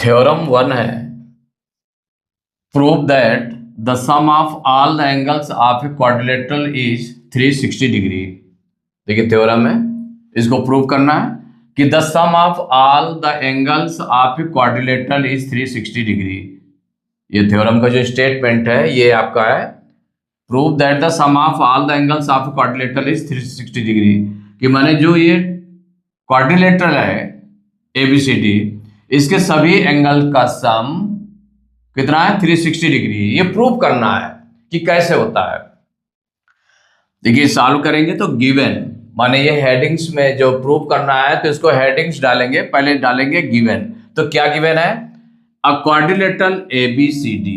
Theorem 1 है, prove that the sum of all the angles of a quadrilateral is 360 degree. देखिए theorem है, इसको prove करना है कि the sum of all the angles of a quadrilateral is 360 degree. ये theorem का जो स्टेटमेंट है ये आपका है, prove that the sum of all the angles of a quadrilateral is 360 degree. कि माने जो ये क्वाड्रिलेटरल है ABCD, इसके सभी एंगल का सम कितना है 360 डिग्री। ये प्रूव करना है कि कैसे होता है। देखिए सॉल्व करेंगे तो गिवन, माने ये हेडिंग्स में जो प्रूव करना है तो इसको हेडिंग्स डालेंगे, पहले डालेंगे गिवन। तो क्या गिवन है? अ क्वाड्रिलेटरल ABCD,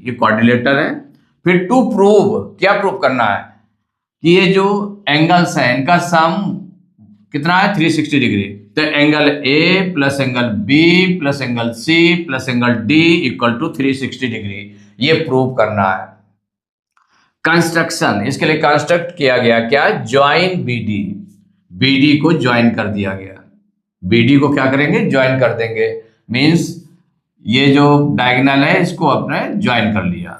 ये क्वाड्रिलेटर है। फिर टू प्रूव, क्या प्रूव करना है कि ये जो एंगल्स हैं इनका सम कितना है 360 डिग्री। तो angle A plus angle B plus angle C plus angle D equal to 360 degree, ये प्रूव करना है। कंस्ट्रक्शन, इसके लिए कंस्ट्रक्ट किया गया क्या? ज्वाइन BD को ज्वाइन कर दिया गया। BD को क्या करेंगे? ज्वाइन कर देंगे। मींस ये जो डायगोनल है इसको अपने ज्वाइन कर लिया।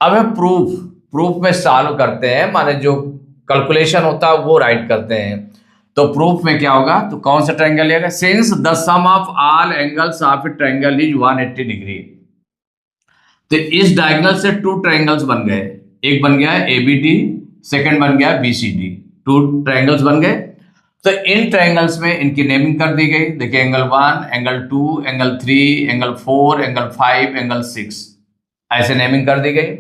अब है प्रूफ में सॉल्व करते हैं, माने जो कैलकुलेशन होता है वो राइट करते हैं। तो प्रूफ में क्या होगा? तो कौन सा ट्रायंगल लेगा? Since the sum of all angles of a triangle is 180 degree. तो इस डायगोनल से टू ट्रायंगल्स बन गए, एक बन गया ABD, सेकंड बन गया BCD, टू ट्रायंगल्स बन गए। तो इन ट्रायंगल्स में इनकी नेमिंग कर दी गई। देखिए angle 1, angle 2, angle 3, angle 4, angle 5, angle 6, ऐसे नेमिंग कर दी गई।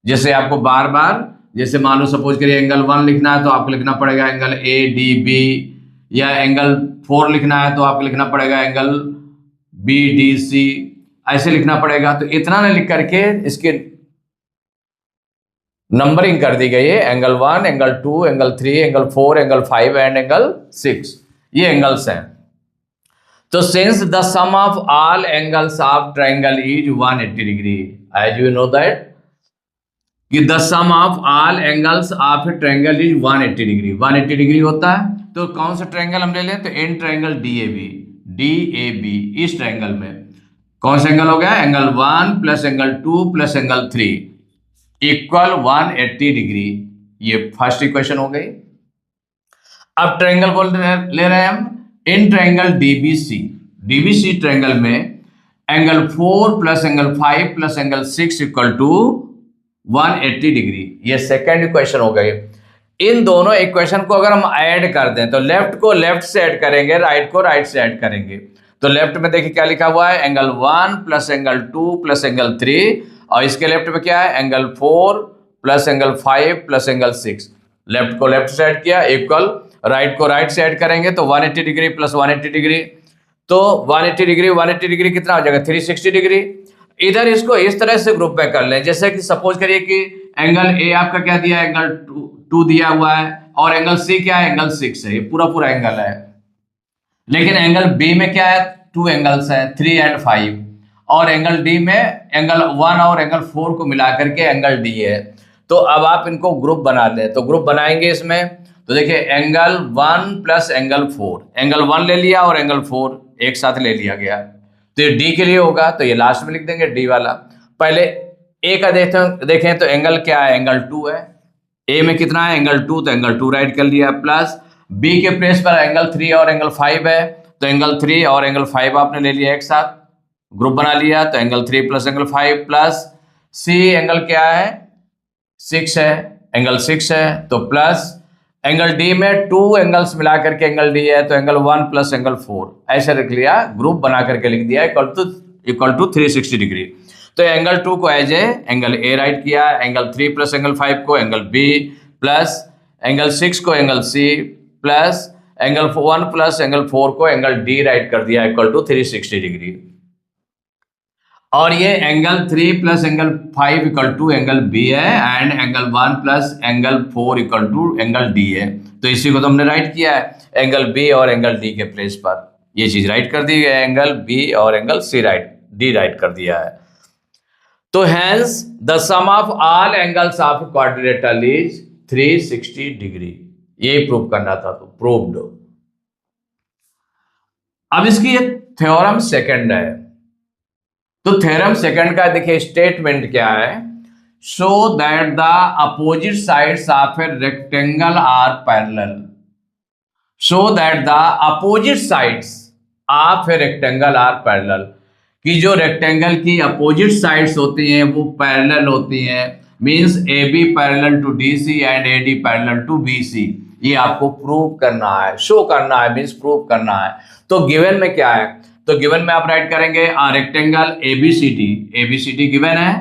जैसे आपको बार बार, जैसे मान लो सपोज करिए एंगल 1 लिखना है तो आपको लिखना पड़ेगा एंगल ADB, या एंगल 4 लिखना है तो आपको लिखना पड़ेगा एंगल BDC, ऐसे लिखना पड़ेगा। तो इतना ने लिख करके इसके नंबरिंग कर दी गई है, angle 1, angle 2, angle 3, angle 4, angle 5 and angle 6, ये एंगल्स हैं। तो since the sum of all angles of triangle is 180 degree, as you know that कि the sum of all angles of a triangle is 180 degree, 180 degree होता है। तो कौन सा triangle हम ले लें? तो एन ट्रायंगल DAB, इस ट्रायंगल में कौन सा एंगल हो गया? Angle 1 plus angle 2 plus angle 3 equal 180 degree. ये फर्स्ट इक्वेशन हो गई। अब ट्रायंगल बोल ले रहे हैं हम इन ट्रायंगल DBC ट्रायंगल में angle 4 plus angle 5 plus angle 6 equal to 180 degree, ये सेकेंड इक्वेशन हो गई। इन दोनों इक्वेशन को अगर हम ऐड कर दें तो लेफ्ट को लेफ्ट से ऐड करेंगे, राइट को राइट से ऐड करेंगे। तो लेफ्ट में देखिए क्या लिखा हुआ है? Angle 1 plus angle 2 plus angle 3, और इसके लेफ्ट में क्या है? Angle 4 plus angle 5 plus angle 6। Left को लेफ्ट से ऐड किया इक्वल, राइट को राइट से ऐड करेंगे तो 180 डिग्री प्लस 180 डिग्री। तो 180 डिग्री कितना हो जाएगा? 360 डिग्री। इधर इसको इस तरह से ग्रुप में कर लें, जैसे कि सपोज करिए कि एंगल A आपका क्या दिया है? एंगल 2 दिया हुआ है, और एंगल C क्या है? एंगल 6 है, ये पूरा एंगल है। लेकिन एंगल B में क्या है? 2 एंगल्स हैं, 3 एंड 5, और एंगल D में एंगल 1 और एंगल 4 को मिला करके एंगल D है। तो अब आप इनको ग्रुप बना दें, तो ग्रुप बनाएंगे इसमें। तो देखिए एंगल 1 प्लस एंगल 4, एंगल 1 ले लिया और एंगल 4 एक साथ ले लिया गया। तो ये D के लिए होगा, तो ये लास्ट में लिख देंगे D वाला। पहले A का देखें तो एंगल क्या है? एंगल 2 है। A में कितना है? एंगल 2, तो एंगल 2 राइट कर लिया, प्लस B के प्लेस पर एंगल 3 और एंगल 5 है, तो एंगल 3 और एंगल 5 आपने ले लिया एक साथ, ग्रुप बना लिया। तो angle 3 plus angle 5 plus C angle क्या है? 6 है, एंगल 6 है, तो प्लस एंगल D में 2 एंगल्स मिला करके एंगल D है, तो एंगल 1 प्लस एंगल 4, ऐसे रख लिया, ग्रुप बना करके लिख दिया इक्वल टू 360 डिग्री। तो एंगल 2 को as a angle A right किया, एंगल 3 प्लस एंगल 5 को एंगल B, प्लस एंगल 6 को angle C, plus angle 1 plus angle 4 को एंगल D राइट कर दिया इक्वल टू 360 डिग्री। और ये angle 3 plus angle 5 equal to angle B है, and angle 1 plus angle 4 equal to angle D है। तो इसी को तो हमने राइट किया है एंगल B और एंगल D के प्लेस पर, ये चीज राइट कर दी है, एंगल B और एंगल D राइट कर दिया है। तो hence the sum of all angles of quadrilateral is 360 degree, ये प्रूव करना था, तो प्रूव्ड। अब इसकी एक थ्योरम सेकंड है, तो थ्योरम सेकंड का देखिए स्टेटमेंट क्या है, show that the opposite sides of a rectangle are parallel, show that the opposite sides of a rectangle are parallel, कि जो रेक्टेंगल की अपोजिट साइड्स होती हैं वो पैरेलल होती हैं, means A B parallel to D C and A D parallel to B C. ये आपको प्रूव करना है, शो करना है, मींस प्रूव करना है। तो गिवन में क्या है, तो गिवन में आप राइट करेंगे आ रेक्टेंगल एबीसीडी गिवन है,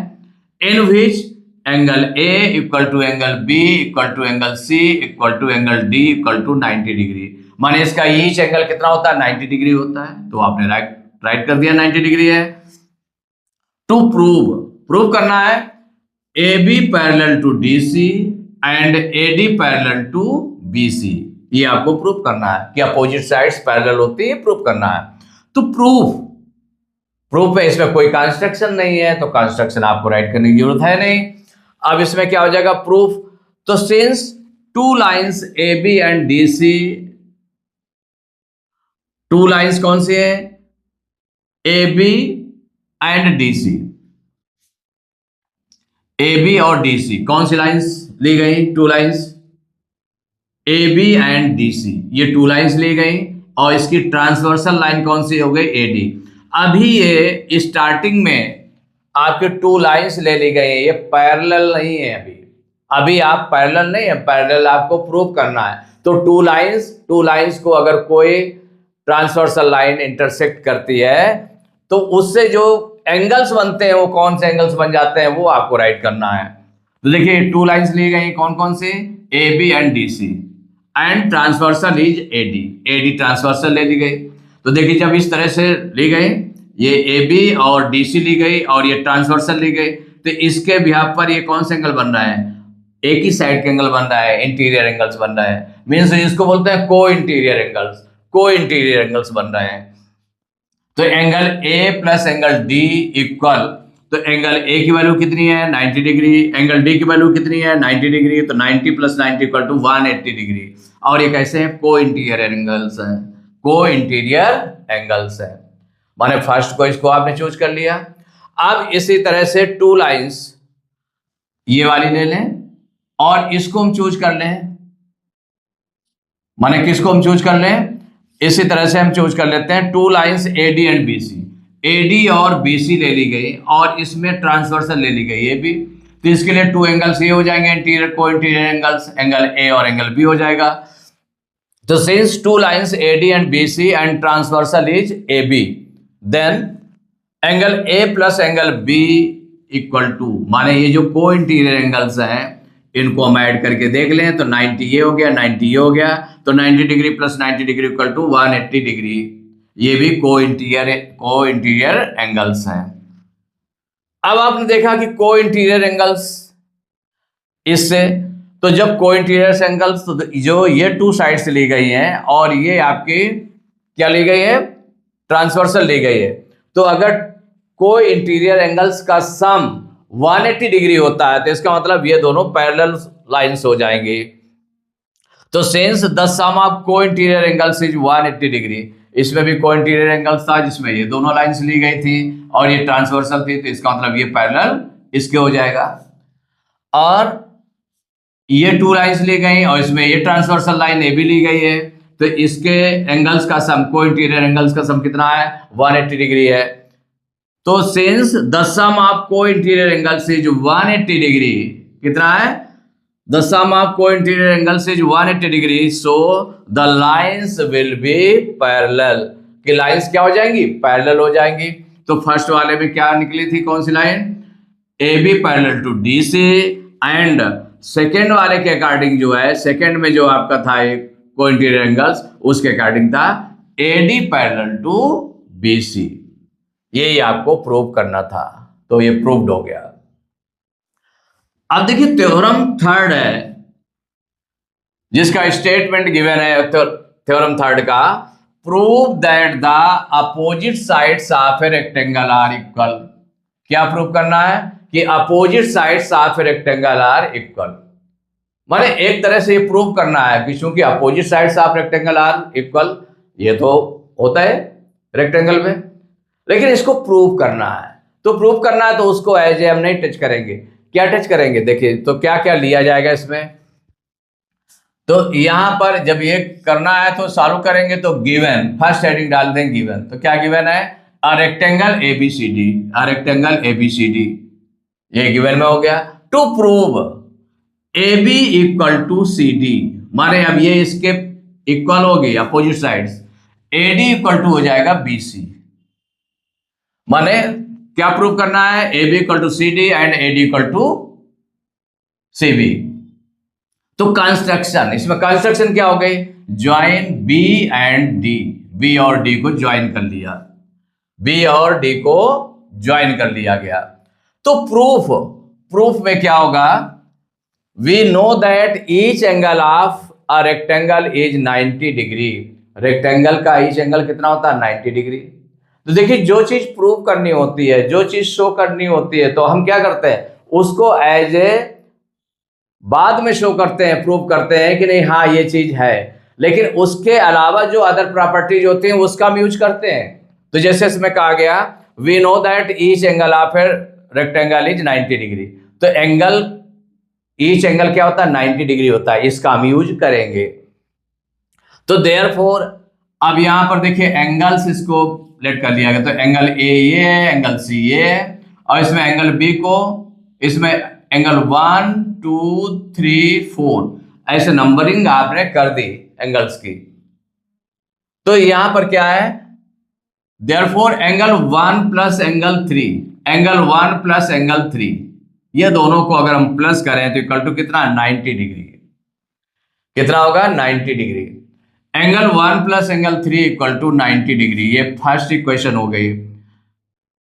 in which angle A equal to angle B equal to angle C equal to angle D equal to 90 degree. माने इसका ईच एंगल कितना होता है, 90 डिग्री होता है, तो आपने राइट कर दिया 90 डिग्री है। टू प्रूव करना है A B parallel to D C and A D parallel to B C, ये आपको प्रूव करना है कि अपोजिट साइड्स पैरेलल होती है, प्रूव करना है। तो प्रूफ है, इसमें कोई कंस्ट्रक्शन नहीं है, तो कंस्ट्रक्शन आपको राइट करने की जरूरत है नहीं। अब इसमें क्या हो जाएगा प्रूफ, तो since two lines A B and D C, two lines कौन सी है, A B and D C, A B और डी सी कौन सी लाइंस ली गई, two lines A B and D C, ये टू लाइंस ली गई और इसकी ट्रांसवर्सल लाइन कौन सी हो गई, ए डी। अभी ये स्टार्टिंग में आपके टू लाइंस ले ली गई है, ये पैरेलल नहीं है, अभी आप पैरेलल नहीं है, पैरेलल आपको प्रूव करना है। तो टू लाइंस को अगर कोई ट्रांसवर्सल लाइन इंटरसेक्ट करती है तो उससे जो एंगल्स बनते हैं वो कौन से एंगल्स बन जाते हैं वो आपको राइट करना है। तो देखिए टू लाइंस ली गई कौन कौन सी, A B and D C, and transversal is A D transversal ले ली गई। तो देखिए जब इस तरह से ली गई, ये ए बी और डी सी ली गई और ये ट्रांसवर्सल ली गई, तो इसके बिहाफ पर ये कौन सा एंगल बन रहा है, एक ही साइड का एंगल बन रहा है, इंटीरियर एंगल्स बन रहा है, मीन्स इसको बोलते हैं को इंटीरियर एंगल्स बन रहे हैं। तो angle A plus angle D equal, तो एंगल ए की वैल्यू कितनी है 90 डिग्री, एंगल डी की वैल्यू कितनी है 90 डिग्री, तो 90 प्लस 90 इक्वल टू 180 डिग्री। और ये कैसे हैं, को इंटीरियर एंगल्स हैं, माने फर्स्ट को इसको आपने चूज कर लिया। अब इसी तरह से टू लाइंस ये वाली ले लें और इसको हम चूज कर लें, माने किसको हम चूज कर लें, इसी तरह से हम चूज कर लेते हैं two lines A D and B C, A D और बी सी ले ली गई और इसमें ट्रांसवर्सल ले ली गई ए बी, तो इसके लिए टू एंगल्स ये हो जाएंगे इंटीरियर को इंटीरियर एंगल्स, एंगल ए और एंगल बी हो जाएगा। तो since two lines A D and B C and transversal is A B, then angle A plus angle B equal to, माने ये जो को इंटीरियर एंगल्स हैं इनको हम ऐड करके देख लें तो 90 ये हो गया 90 ये हो गया, तो 90 degree plus 90 degree equal to 180 degree, ये भी को इंटीरियर एंगल्स हैं। अब आपने देखा कि को इंटीरियर एंगल्स इससे, तो जब को इंटीरियर एंगल्स, तो जो ये टू साइड से ली गई हैं और ये आपकी क्या ली गई है, ट्रांसवर्सल ली गई है, तो अगर को इंटीरियर एंगल्स का सम 180 डिग्री होता है तो इसका मतलब ये दोनों पैरेलल लाइंस हो जाएंगी। तो सिंस द सम ऑफ को इंटीरियर एंगल्स इज 180 डिग्री, इसमें भी को इंटीरियर एंगल्स था जिसमें ये दोनों लाइंस ली गई थी और ये ट्रांसवर्सल थी, तो इसका मतलब ये पैरेलल इसके हो जाएगा। और ये टू लाइंस ली गई और इसमें ये ट्रांसवर्सल लाइन ए भी ली गई है, तो इसके एंगल्स का सम, को इंटीरियर एंगल्स का सम कितना है 180 डिग्री है। तो सिंस द सम ऑफ को इंटीरियर एंगल्स इज 180 डिग्री, कितना है, द सम ऑफ को interior angles is 180 degree, so the lines will be parallel, कि लाइंस क्या हो जाएंगी, पैरेलल हो जाएंगी। तो फर्स्ट वाले में क्या निकली थी, कौन सी line, A B parallel to D C, and second वाले के अकॉर्डिंग जो है, सेकेंड में जो आपका था एक को इंटीरियर एंगल्स, उसके अकॉर्डिंग था A D parallel to B C, यही आपको प्रूव करना था, तो ये प्रूव्ड हो गया। अब देखिए थ्योरम थर्ड है जिसका स्टेटमेंट गिवन है, थ्योरम थर्ड का, prove that the opposite sides of a rectangle are equal. क्या प्रूव करना है कि opposite sides of a rectangle are equal, माने एक तरह से ये प्रूव करना है कि चूंकि opposite sides of rectangle are equal, ये तो होता है रेक्टेंगल में, लेकिन इसको प्रूव करना है। तो प्रूव करना है तो उसको एज ए हम नहीं टच करेंगे। क्या टच करेंगे, देखिए तो क्या क्या लिया जाएगा इसमें। तो यहां पर जब ये करना है तो सॉल्व करेंगे तो गिवन, फर्स्ट हेडिंग डाल देंगे गिवन। तो क्या गिवन है, a rectangle ABCD, a rectangle ABCD, ये गिवन में हो गया। To prove A B equal to C D, माने अब ये इसके इक्वल हो गई opposite sides, A D equal to हो जाएगा बी सी। माने क्या प्रूव करना है, A B equal to C D and A D equal to C B. तो कंस्ट्रक्शन, इसमें कंस्ट्रक्शन क्या हो गई, join B and D, B और डी को ज्वाइन कर लिया, बी और डी को ज्वाइन कर लिया गया। तो प्रूफ, प्रूफ में क्या होगा, we know that each angle of a rectangle is 90 degree, rectangle का ईच एंगल कितना होता है 90 डिग्री। तो देखिए जो चीज प्रूव करनी होती है, जो चीज शो करनी होती है, तो हम क्या करते हैं उसको एज ए बाद में शो करते हैं, प्रूव करते हैं कि नहीं हाँ ये चीज है, लेकिन उसके अलावा जो अदर प्रॉपर्टीज होती हैं उसका हम यूज करते हैं। तो जैसे इसमें कहा गया we know that each angle of a rectangle is 90 degree, तो एंगल, ईच एंगल क्या होता है 90 डिग्री होता है, इसका हम यूज करेंगे। तो देयरफॉर अब यहां पर देखिए एंगल्स इसको लेट कर लिया गया, तो एंगल ए ये है, एंगल सी ये है, और इसमें एंगल बी को, इसमें एंगल 1 2 3 4 ऐसे नंबरिंग आपने कर दी एंगल्स की। तो यहां पर क्या है, therefore angle 1 plus angle 3, angle 1 plus angle 3, ये दोनों को अगर हम प्लस करें तो इक्वल टू कितना 90 डिग्री, कितना होगा 90 degree. Angle 1 plus angle 3 equal to 90 degree, ये फर्स्ट इक्वेशन हो गई।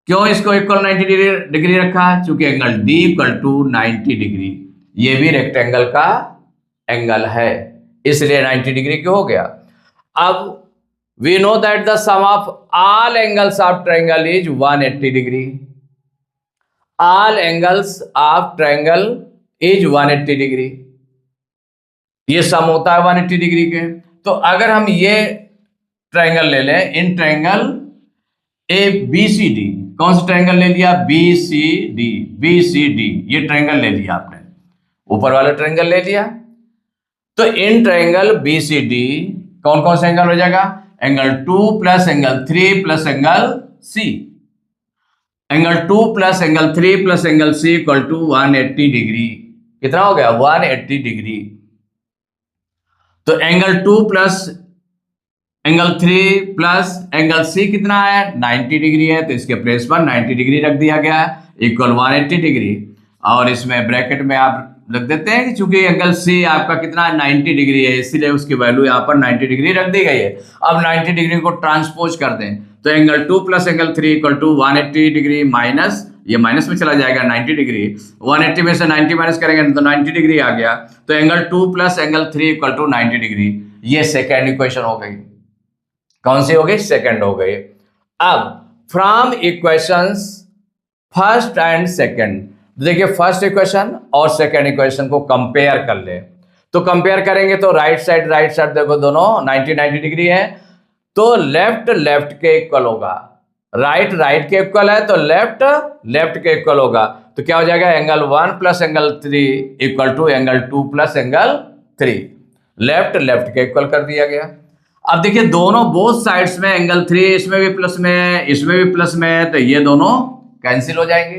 क्यों इसको इक्वल 90 डिग्री रखा, चूंकि angle D equal to 90 degree, ये भी रेक्टेंगल का एंगल है, इसलिए 90 डिग्री क्यों हो गया। अब we know that the sum of all angles of triangle is 180 degree, all angles of triangle is 180 degree, ये सम होता है 180 डिग्री के। तो अगर हम ये ट्रायंगल ले लें, in triangle A B C D, कौन सा ट्रायंगल ले लिया, B C D, B C D, ये ट्रायंगल ले लिया आपने, ऊपर वाला ट्रायंगल ले लिया। तो in triangle B C D कौन कौन सा एंगल हो जाएगा, angle 2 plus angle 3 plus angle C, angle 2 plus angle 3 plus angle C equal to 180 degree, कितना हो गया 180 डिग्री। तो angle 2 plus angle 3 plus angle C कितना है 90 डिग्री है, तो इसके प्लेस पर 90 डिग्री रख दिया गया है इक्वल 180 डिग्री, और इसमें ब्रैकेट में आप रख देते हैं कि चूंकि एंगल सी आपका कितना है 90 डिग्री है, इसीलिए उसकी वैल्यू यहाँ पर 90 डिग्री रख दी गई है। अब 90 डिग्री को ट्रांसपोज कर दें, तो angle 2 plus angle 3 equal to 180 degree minus, ये माइनस में चला जाएगा 90 डिग्री, 180 में से 90 माइनस करेंगे तो 90 डिग्री आ गया। तो angle 2 plus angle 3 equal to 90 degree, ये सेकेंड इक्वेशन हो गई। कौन सी हो गई, सेकेंड हो गई। अब from equations first and second, देखिए फर्स्ट इक्वेशन और सेकेंड इक्वेशन को कंपेयर कर ले, तो कंपेयर करेंगे तो राइट साइड देखो दोनों 90 डिग्री है, तो लेफ्ट लेफ्ट के इक्वल होगा, राइट राइट के इक्वल है तो लेफ्ट लेफ्ट के इक्वल होगा। तो क्या हो जाएगा, angle 1 plus angle 3 equal to angle 2 plus angle 3, left left के इक्वल कर दिया गया। अब देखिए दोनों बोथ साइड्स में एंगल 3 इसमें भी प्लस में है, इसमें भी प्लस में है, तो ये दोनों कैंसिल हो जाएंगे,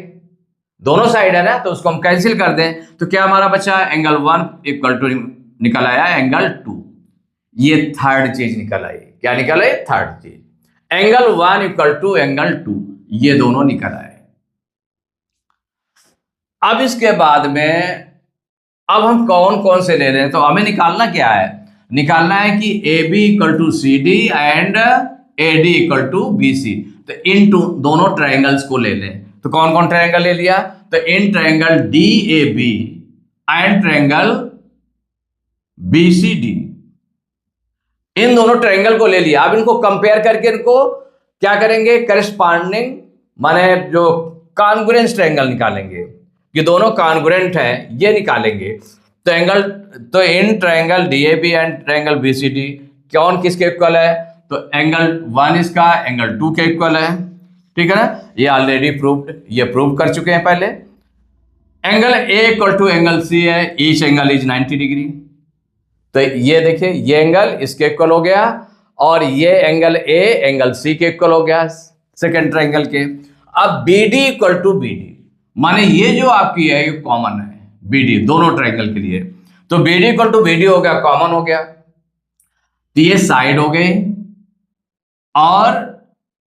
दोनों साइड है ना, तो उसको हम कैंसिल कर दें तो क्या हमारा बचा, एंगल 1 इक्वल टू निकल आया एंगल 2, ये थर्ड चीज निकल आई। क्या निकल आई, थर्ड चीज, एंगल 1 इक्वल टू एंगल 2, ये दोनों निकल आए। अब इसके बाद में अब हम कौन कौन से ले रहे हैं, तो हमें निकालना क्या है, निकालना है कि A B equal to C D and A D equal to B C. तो इन दोनों ट्रायंगल्स को ले लें, तो कौन कौन ट्रायंगल ले लिया, तो in triangle D A B and triangle B C D, in दोनों ट्रायंगल को ले लिया। अब इनको कंपेयर करके इनको क्या करेंगे, करस्पॉन्डिंग माने जो कॉन्ग्रुएंस ट्रायंगल निकालेंगे, ये दोनों कॉन्ग्रुएंट हैं ये निकालेंगे। तो एंगल, तो in triangle D A B and triangle B C D कौन किसके इक्वल है, तो एंगल 1 इसका एंगल 2 के इक्वल है, ठीक है ना, ये ऑलरेडी प्रूव्ड, ये प्रूव कर चुके हैं पहले। Angle A equal to angle C है, ईच एंगल इज 90 डिग्री। तो ये देखिए ये एंगल इसके इक्वल हो गया और ये एंगल ए एंगल सी के इक्वल हो गया सेकेंड ट्रायंगल के। अब B D equal to B D, माने ये जो आपकी है ये कॉमन है बी डी दोनों ट्रायंगल के लिए, तो B D equal to B D हो गया, कॉमन हो गया, तो ये साइड हो गए और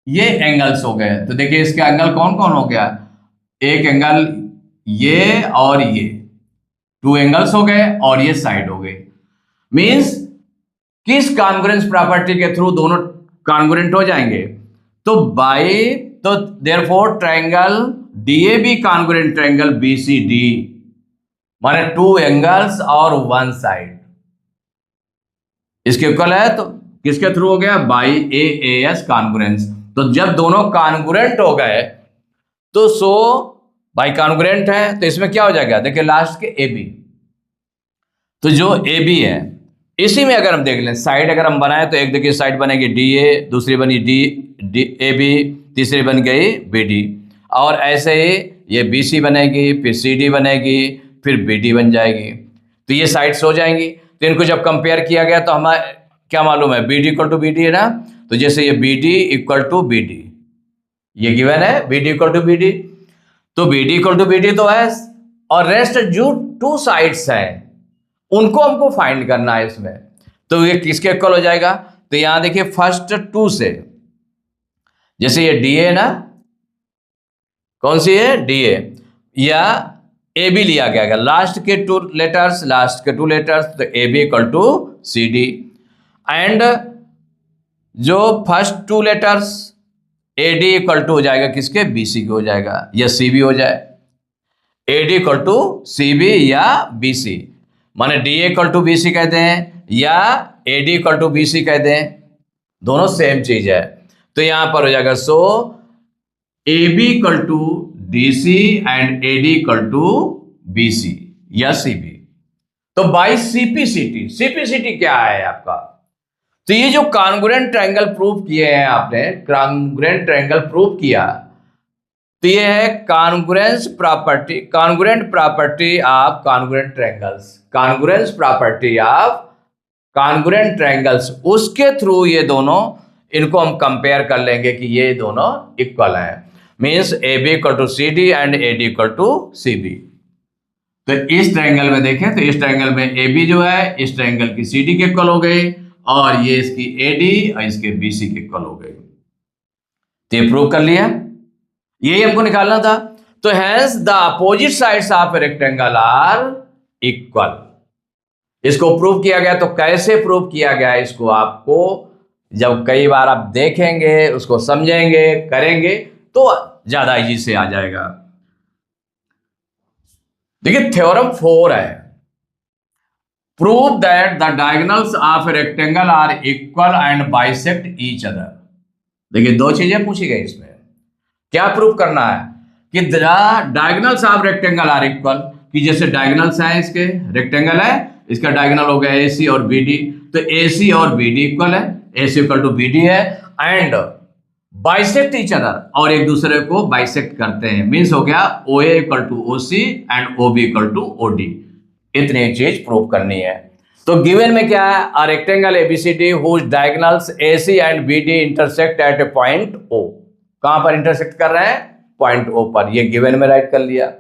ये एंगल्स हो गए। तो देखिए इसके एंगल कौन कौन हो गया, एक एंगल ये और ये, 2 एंगल्स हो गए और ये साइड हो गए। मींस किस कॉन्ग्रुएंस प्रॉपर्टी के थ्रू दोनों कॉन्ग्रुएंट हो जाएंगे, तो therefore triangle DAB congruent triangle BCD, माने 2 एंगल्स और 1 साइड इसके इक्वल है, तो किसके थ्रू हो गया, बाई एएस कॉन्ग्रुएंस। तो जब दोनों कॉन्ग्रुएंट हो गए तो सो बाई कॉन्ग्रुएंट है, तो इसमें क्या हो जाएगा, देखिए लास्ट के ए बी, तो जो ए बी है इसी में अगर हम देख लें साइड अगर हम बनाए तो एक देखिए साइड बनेगी डी ए, दूसरी बनी डी ए बी, तीसरी बन गई बी डी, और ऐसे ही ये बी सी बनेगी, फिर सी डी बनेगी, फिर बी डी बन जाएगी। तो ये साइड्स हो जाएंगी। तो इनको जब कंपेयर किया गया तो हमें क्या मालूम है, B D equal to B D है ना, तो जैसे ये B D equal to B D, ये गिवन है B D equal to B D, तो B D equal to B D तो है, और रेस्ट जो 2 साइड्स हैं उनको हमको फाइंड करना है इसमें। तो ये किसके इक्वल हो जाएगा, तो यहां देखिए फर्स्ट 2 से, जैसे ये डी ए ना, कौन सी है डी ए, या ए बी लिया गया, लास्ट के 2 लेटर्स, लास्ट के 2 लेटर्स, तो A B equal to C D, and जो first 2 letters A D equal to हो जाएगा किसके, बी सी के हो जाएगा, या सी बी हो जाए, A D equal to C B या बी सी, माने D equal to B C कहते हैं या A D equal to B C कहते हैं, दोनों सेम चीज है। तो यहां पर हो जाएगा so A B equal to D C and A D equal to B C या सी बी। तो बाई सीपीसीटी, सीपीसीटी क्या है आपका, तो ये जो कॉन्ग्रुएंट ट्रायंगल प्रूव किए हैं आपने, कॉन्ग्रुएंट ट्रायंगल प्रूव किया, तो ये है congruence property, congruent property of congruent triangles, congruence property of congruent triangles, उसके थ्रू ये दोनों इनको हम कंपेयर कर लेंगे कि ये दोनों इक्वल हैं, means A B equal to C D and A D equal to C B. तो इस ट्रायंगल में देखें तो इस ट्रायंगल में ए बी जो है इस ट्रायंगल की सी डी के इक्वल हो गई, और ये इसकी ए डी और इसके बी सी के इक्वल हो गई। तो ये प्रूव कर लिया, यही हमको निकालना था। तो hence the opposite sides of a rectangle are equal, इसको प्रूव किया गया। तो कैसे प्रूव किया गया, इसको आपको जब कई बार आप देखेंगे, उसको समझेंगे, करेंगे तो ज्यादा इजी से आ जाएगा। देखिए थ्योरम 4 है, prove that the diagonals of a rectangle are equal and bisect each other. देखिए 2 चीजें पूछी गई इसमें, क्या प्रूव करना है कि the diagonals of rectangle are equal, कि जैसे डायगोनल्स हैं इसके, रेक्टेंगल है इसका डायगोनल हो गया AC और BD, तो AC और BD इक्वल है, AC इक्वल टू BD है, एंड बाइसेक्ट ईच अदर, और एक दूसरे को बाइसेक्ट करते हैं, मींस हो गया OA equal to OC and OB equal to OD। इतनी चीज प्रूव करनी है। तो गिवन में क्या है, a rectangle ABCD whose diagonals AC and BD intersect at a point O। कहां पर इंटरसेक्ट कर रहे हैं, पॉइंट O पर, ये गिवन में राइट कर लिया।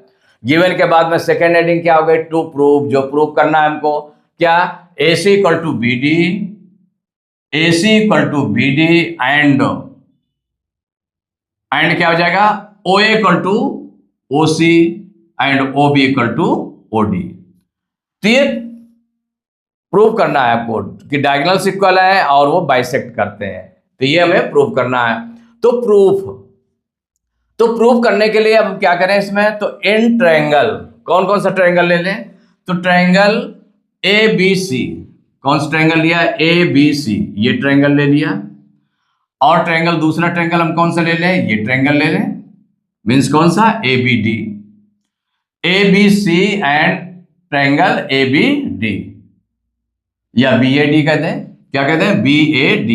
गिवन के बाद में सेकेंड हेडिंग क्या हो गई, टू प्रूव, जो प्रूव करना है हमको, क्या, AC equal to BD, AC equal to BD and क्या हो जाएगा, OA equal to OC and OB equal to OD। तो ये प्रूव करना है आपको कि डायगोनल्स इक्वल है और वो बाइसेक्ट करते हैं, तो ये हमें प्रूव करना है। तो प्रूव करने के लिए हम क्या करें इसमें, तो इन ट्रायंगल, कौन कौन सा ट्रायंगल ले लें, तो ट्रायंगल ABC, कौन सा ट्रायंगल लिया, ABC, ये ट्रायंगल ले लिया, और ट्रायंगल दूसरा ट्रायंगल हम कौन सा ले लें, ये ट्रायंगल ले लें, मींस कौन सा, ABD, ABC and triangle ABD या BAD कहते हैं, क्या कहते हैं, BAD,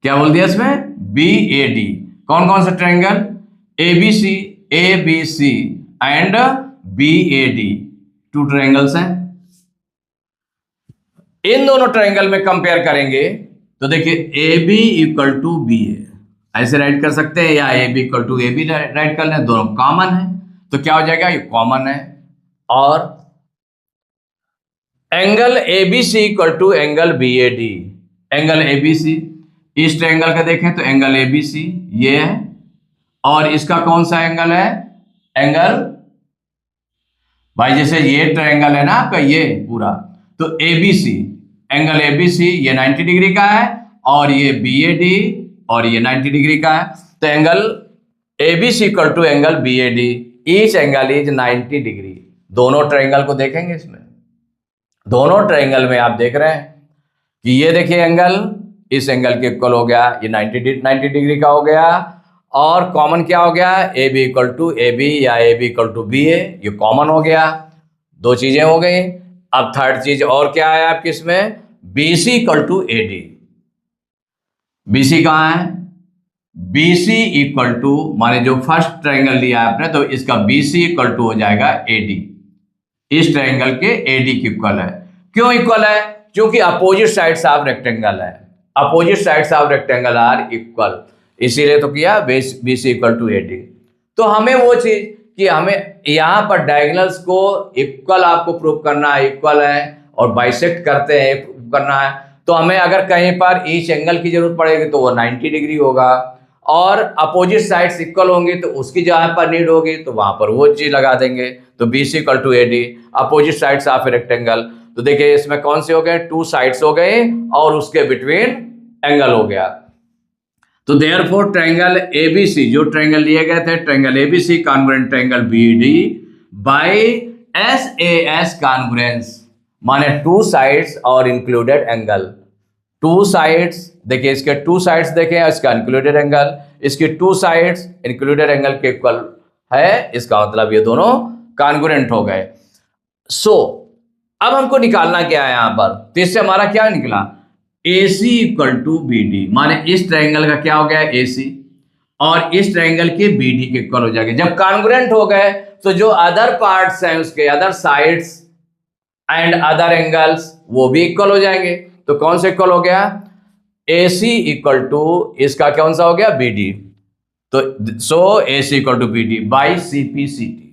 क्या बोल दिया इसमें, BAD। कौन कौन से triangle, ABC and BAD, 2 triangles हैं। इन दोनों ट्रायंगल में कंपेयर करेंगे तो देखिए AB इक्वल टू BA ऐसे राइट कर सकते हैं, या AB equal to AB right कर लें, दोनों कॉमन है तो क्या हो जाएगा, ये कॉमन है। और angle ABC equal to angle BAD, angle ABC इस ट्रायंगल का देखें तो एंगल ABC ये है, और इसका कौन सा एंगल है, एंगल, भाई जैसे ये ट्रायंगल है ना आपका ये पूरा, तो ABC, एंगल ABC ये 90 डिग्री का है, और ये BAD और ये 90 डिग्री का है। तो angle ABC equal to angle BAD, each angle is 90 degree. दोनों ट्रायंगल को देखेंगे, इसमें दोनों ट्रायंगल में आप देख रहे हैं कि ये देखिए एंगल इस एंगल के इक्वल हो गया, ये 90 डिग्री का हो गया, और कॉमन क्या हो गया, AB इक्वल टू AB या AB इक्वल टू BA, ये कॉमन हो गया, 2 चीजें हो गई। अब थर्ड चीज और क्या है आपकी इसमें, BC equal to AD। BC कहाँ है, BC इक्वल टू माने जो फर्स्ट ट्रायंगल लिया है आपने, तो इसका BC इक्वल टू हो जाएगा AD, इस ट्रायंगल के AD की इक्वल है। क्यों इक्वल है, क्योंकि अपोजिट साइड्स ऑफ रेक्टेंगल है, opposite sides of rectangle are equal, इसीलिए तो किया BC इक्वल टू AD। तो हमें वो चीज कि हमें यहाँ पर डायगोनल्स को इक्वल आपको प्रूव करना है, इक्वल है, और बाइसेक्ट करते हैं प्रूव करना है, तो हमें अगर कहीं पर ईच एंगल की जरूरत पड़ेगी तो वो 90 डिग्री होगा, और अपोजिट साइड्स इक्वल होंगी तो उसकी जहाँ पर नीड होगी तो वहां पर वो चीज लगा देंगे। तो BC equal to AD, opposite sides of rectangle. तो देखिए इसमें कौन से हो गए, 2 साइड्स हो गए और उसके बिटवीन एंगल हो गया। तो देयरफॉर ट्रायंगल ABC, जो ट्रायंगल लिए गए थे triangle ABC congruent triangle BD by SAS congruence, माने 2 साइड्स और इंक्लूडेड एंगल, 2 साइड्स देखिए, इसके 2 साइड्स देखें, इसका इंक्लूडेड एंगल, इसके 2 साइड्स इंक्लूडेड एंगल के इक्वल है, इसका मतलब ये दोनों कॉन्ग्रुएंट हो गए। सो अब हमको निकालना क्या है यहाँ पर, तो इससे हमारा क्या निकला, AC इक्वल टू BD, माने इस ट्रायंगल का क्या हो गया AC, और इस ट्रायंगल के BD के इक्वल हो जाएगा। जब कॉन्ग्रुएंट हो गए तो जो अदर पार्ट्स हैं उसके, other sides and other angles, वो भी इक्वल हो जाएंगे। तो कौन से इक्वल हो गया, AC इक्वल टू इसका कौन सा हो गया, BD। तो so AC equal to BD by CPCT।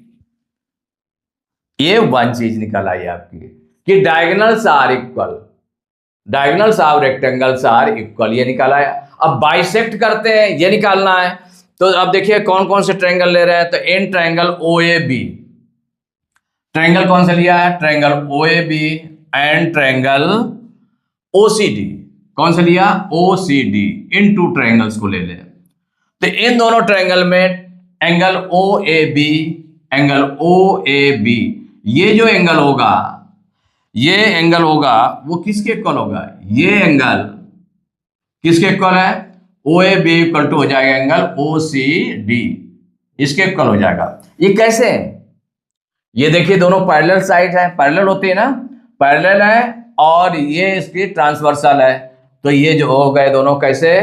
ये वन चीज निकल आई आपकी कि diagonals are equal, diagonals of rectangles are equal, ये निकाला है। अब बाइसेक्ट करते हैं, ये निकालना है। तो अब देखिए कौन कौन से ट्रायंगल ले रहे हैं, तो इन ट्रायंगल OAB, ट्रायंगल कौन सा लिया है, triangle OAB and triangle OCD, कौन सा लिया, OCD, इन 2 ट्रायंगल्स को ले ले। तो इन दोनों ट्रायंगल में एंगल OAB, एंगल OAB, ये जो एंगल होगा, ये एंगल होगा वो किसके इक्वल होगा, ये एंगल किसके इक्वल है, OAB इक्वल टू हो जाएगा एंगल OCD, इसके इक्वल हो जाएगा। ये कैसे है, ये देखिए दोनों पैरेलल साइड है, पैरेलल होती है ना, पैरेलल है, और ये इसकी ट्रांसवर्सल है। तो ये जो हो गए दोनों कैसे,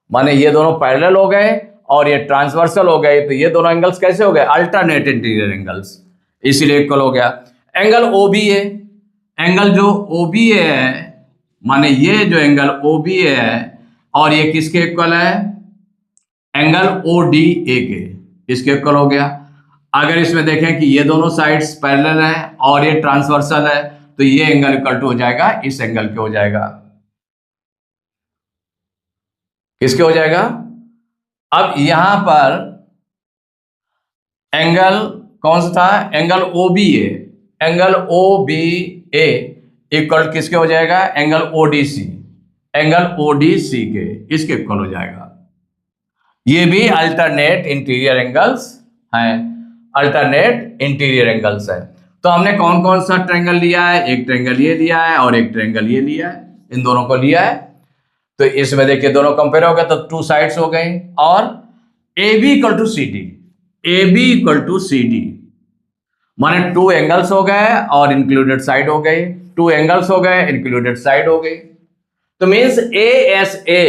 माने ये दोनों पैरेलल हो गए और ये ट्रांसवर्सल हो गए, तो ये दोनों एंगल्स कैसे हो गए, अल्टरनेट इंटीरियर एंगल्स, इसीलिए इक्वल हो गया। एंगल OBA, एंगल जो OBA है, माने ये जो एंगल OBA है, और ये किसके इक्वल है, एंगल ODA के, इसके इक्वल हो गया। अगर इसमें देखें कि ये दोनों साइड्स पैरेलल है और ये ट्रांसवर्सल है, तो ये एंगल इक्वल टू हो जाएगा इस एंगल के हो जाएगा, किसके हो जाएगा। अब यहां पर एंगल कौन सा था, angle OBA, angle OBA equal किसके हो जाएगा, एंगल ODC, एंगल ODC के, इसके इक्वल हो जाएगा। ये भी अल्टरनेट इंटीरियर एंगल्स हैं, अल्टरनेट इंटीरियर एंगल्स है। तो हमने कौन कौन सा ट्रायंगल लिया है, एक ट्रायंगल ये लिया है और एक ट्रायंगल ये लिया है, इन दोनों को लिया है। तो इसमें देखिए दोनों कंपेयर हो गए तो 2 साइड्स हो गई, और AB equal to CD, AB equal to CD, माने 2 एंगल्स हो गए और इंक्लूडेड साइड हो गई, 2 एंगल्स हो गए इंक्लूडेड साइड हो गई। तो मीन्स ASA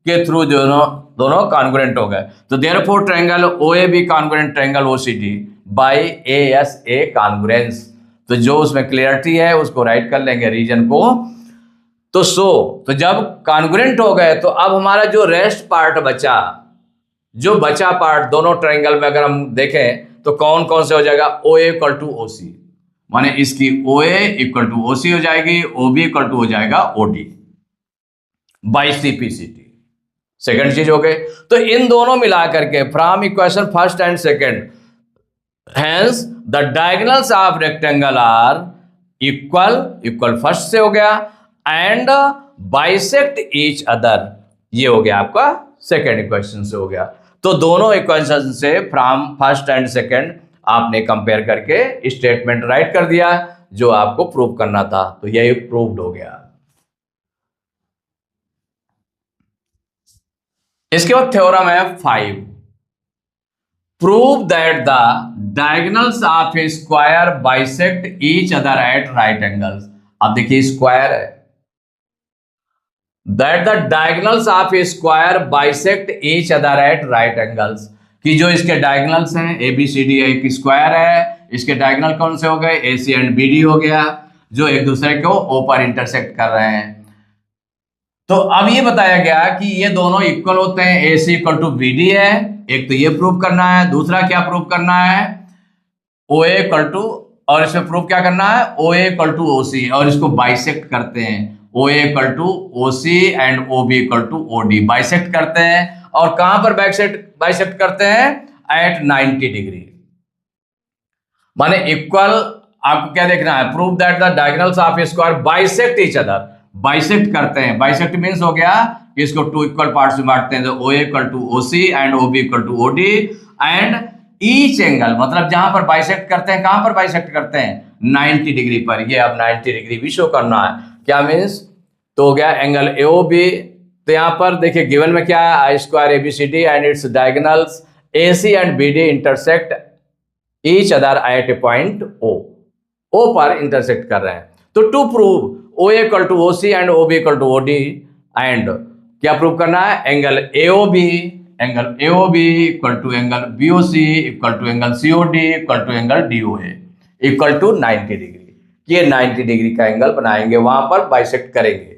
के थ्रू दोनों दोनों कॉन्ग्रुएंट हो गए, तो therefore triangle OAB congruent triangle OCD by ASA congruence. तो जो उसमें क्लियरिटी है उसको राइट कर लेंगे रीजन को। तो जब कॉन्ग्रुएंट हो गए तो अब हमारा जो रेस्ट पार्ट बचा, जो बचा पार्ट दोनों ट्रायंगल में अगर हम देखें तो कौन कौन से हो जाएगा, OA इक्वल टू OC, माने इसकी OA इक्वल टू OC हो जाएगी, OB इक्वल टू हो जाएगा OD बाई CPCT। सेकंड चीज हो गई, तो इन दोनों मिला करके from equation first and second, hence the diagonals of rectangle are equal first से हो गया, एंड बाइसेक्ट ईच अदर, ये हो गया आपका सेकेंड इक्वेशन से हो गया। तो दोनों इक्वेशन से फ्रॉम फर्स्ट एंड सेकेंड आपने कंपेयर करके स्टेटमेंट राइट कर दिया जो आपको प्रूव करना था, तो यही प्रूव्ड हो गया। इसके बाद थ्योरम है 5, prove that the diagonals of a square bisect each other at right angles. अब देखिए स्क्वायर है, that the diagonals of a square bisect each other at right angles, कि जो इसके डायगोनल्स हैं ABCD एक स्क्वायर है, इसके डायगोनल कौन से हो गए, AC एंड BD हो गया, जो एक दूसरे को O पर इंटरसेक्ट कर रहे हैं। तो अब ये बताया गया कि ये दोनों इक्वल होते हैं, AC इक्वल टू BD है, एक तो ये प्रूव करना है, दूसरा क्या प्रूव करना है, OA इक्वल टू, और इसमें प्रूव क्या करना है, OA इक्वल टू OC, और इसको बाइसेक्ट करते हैं, OA equal to OC and OB equal to OD, bisect करते हैं, और कहां पर बाइसेक्ट करते हैं, एट 90 डिग्री, माने इक्वल। आपको क्या देखना है, prove that the diagonals of a square bisect each other, bisect करते हैं, बाइसेक्ट मींस हो गया कि इसको टू इक्वल पार्ट्स में बांटते हैं, तो OA equal to OC and OB equal to OD, and each angle, मतलब जहां पर बाइसेक्ट करते हैं, कहां पर बाइसेक्ट करते हैं, 90 डिग्री पर। ये अब 90 डिग्री भी शो करना है, क्या मीन्स, तो हो गया एंगल AOB। तो यहां पर देखिए गिवन में क्या है, I square ABCD and its diagonals AC and BD intersect each other at a point O पर इंटरसेक्ट कर रहे हैं। तो to prove OA equal to OC and OB equal to OD, and क्या प्रूव करना है, angle AOB equal to angle BOC equal to angle COD equal to angle DOA equal to 90 degree. ये 90 degree का angle बनाएंगे, वहां पर bisect करेंगे।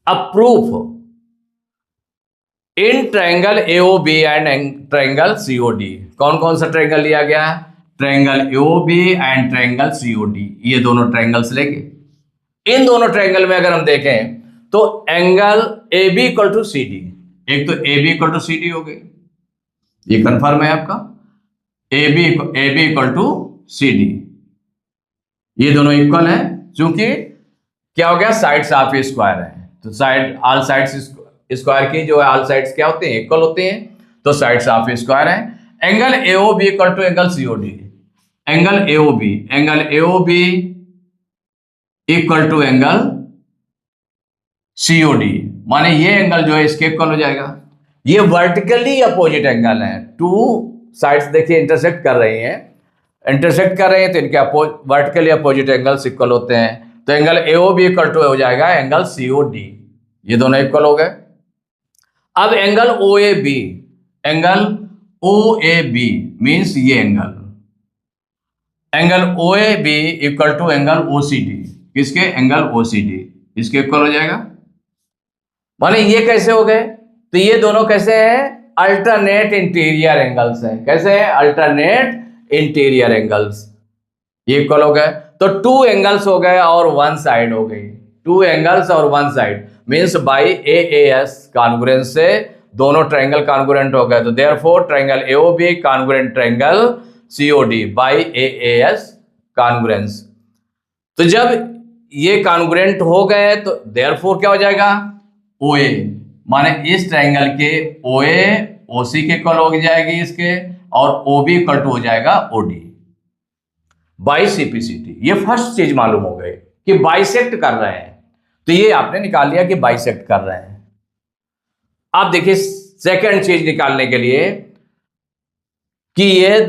अब proof in triangle AOB and triangle COD, कौन कौन सा ट्रायंगल लिया गया है, triangle AOB and triangle COD, ये दोनों ट्रायंगल्स लेंगे। इन दोनों ट्रायंगल में अगर हम देखें तो angle AB equal to CD, एक तो AB इक्वल टू CD हो गई, ये कंफर्म है आपका, AB इक्वल टू CD, ये दोनों इक्वल है, क्योंकि क्या हो गया, साइड्स ऑफ ए स्क्वायर है, तो साइड ऑल साइड्स स्क्वायर की जो है ऑल साइड्स क्या होते हैं, इक्वल होते हैं, तो साइड्स ऑफ ए स्क्वायर है। Angle AOB equal to angle COD, angle AOB equal to angle COD, माने ये एंगल जो है इसके इक्वल हो जाएगा। ये वर्टिकली अपोजिट एंगल है, टू साइड्स देखिए इंटरसेक्ट कर रही हैं, तो इनके वर्टिकली अपोजिट एंगल्स इक्वल होते हैं। तो एंगल AOB इक्वल टू हो जाएगा एंगल COD, ये दोनों इक्वल हो गए। अब एंगल OAB मींस ये angle OAB equal to angle OCD, किसके, एंगल OCD, इसके इक्वल हो जाएगा। माने ये कैसे हो गए, तो ये दोनों कैसे हैं, अल्टरनेट इंटीरियर एंगल्स हैं, कैसे हैं, अल्टरनेट इंटीरियर एंगल्स, ये इक्वल हो गए। तो टू एंगल्स हो गए और वन साइड हो गई, टू एंगल्स और one side means by AAS congruence से दोनों ट्रायंगल कॉन्ग्रुएंट हो गए। तो therefore triangle AOB congruent triangle COD by AAS congruence. तो जब ये कॉन्ग्रुएंट हो गए तो देयरफॉर क्या हो जाएगा, OA, माने इस ट्रायंगल के OA OC के इक्वल हो जाएगी इसके, और OB इक्वल टू हो जाएगा OD बाई CPCT। ये फर्स्ट चीज मालूम हो गई कि बाइसेक्ट कर रहे हैं, तो ये आपने निकाल लिया कि बाइसेक्ट कर रहे हैं। आप देखिए सेकंड चीज निकालने के लिए कि ये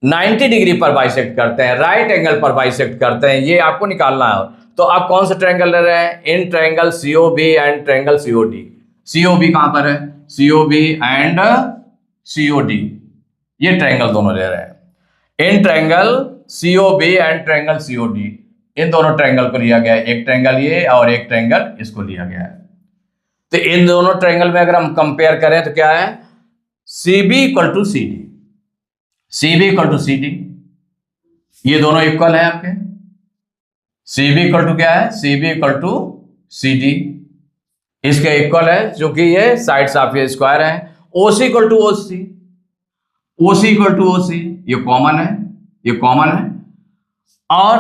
90 डिग्री पर बाइसेक्ट करते हैं, राइट एंगल पर बाइसेक्ट करते हैं, ये आपको निकालना है। तो आप कौन सा ट्रायंगल ले रहे हैं, in triangle COB and triangle COD, COB कहां पर है, COB एंड COD, ये ट्रायंगल दोनों ले रहे हैं। In triangle COB and triangle COD, इन दोनों ट्रायंगल को लिया गया है, एक ट्रायंगल ये और एक ट्रायंगल इसको लिया गया है। तो इन दोनों ट्रायंगल में अगर हम कंपेयर करें तो क्या है, CB equal to CD, CB equal to CD, ये दोनों इक्वल है आपके। CB इक्वल टू क्या है, CB इक्वल टू CD, इसके इक्वल है, क्योंकि ये साइड्स ऑफ ये स्क्वायर है। OC equal to OC, OC equal to OC, ये कॉमन है, ये कॉमन है। और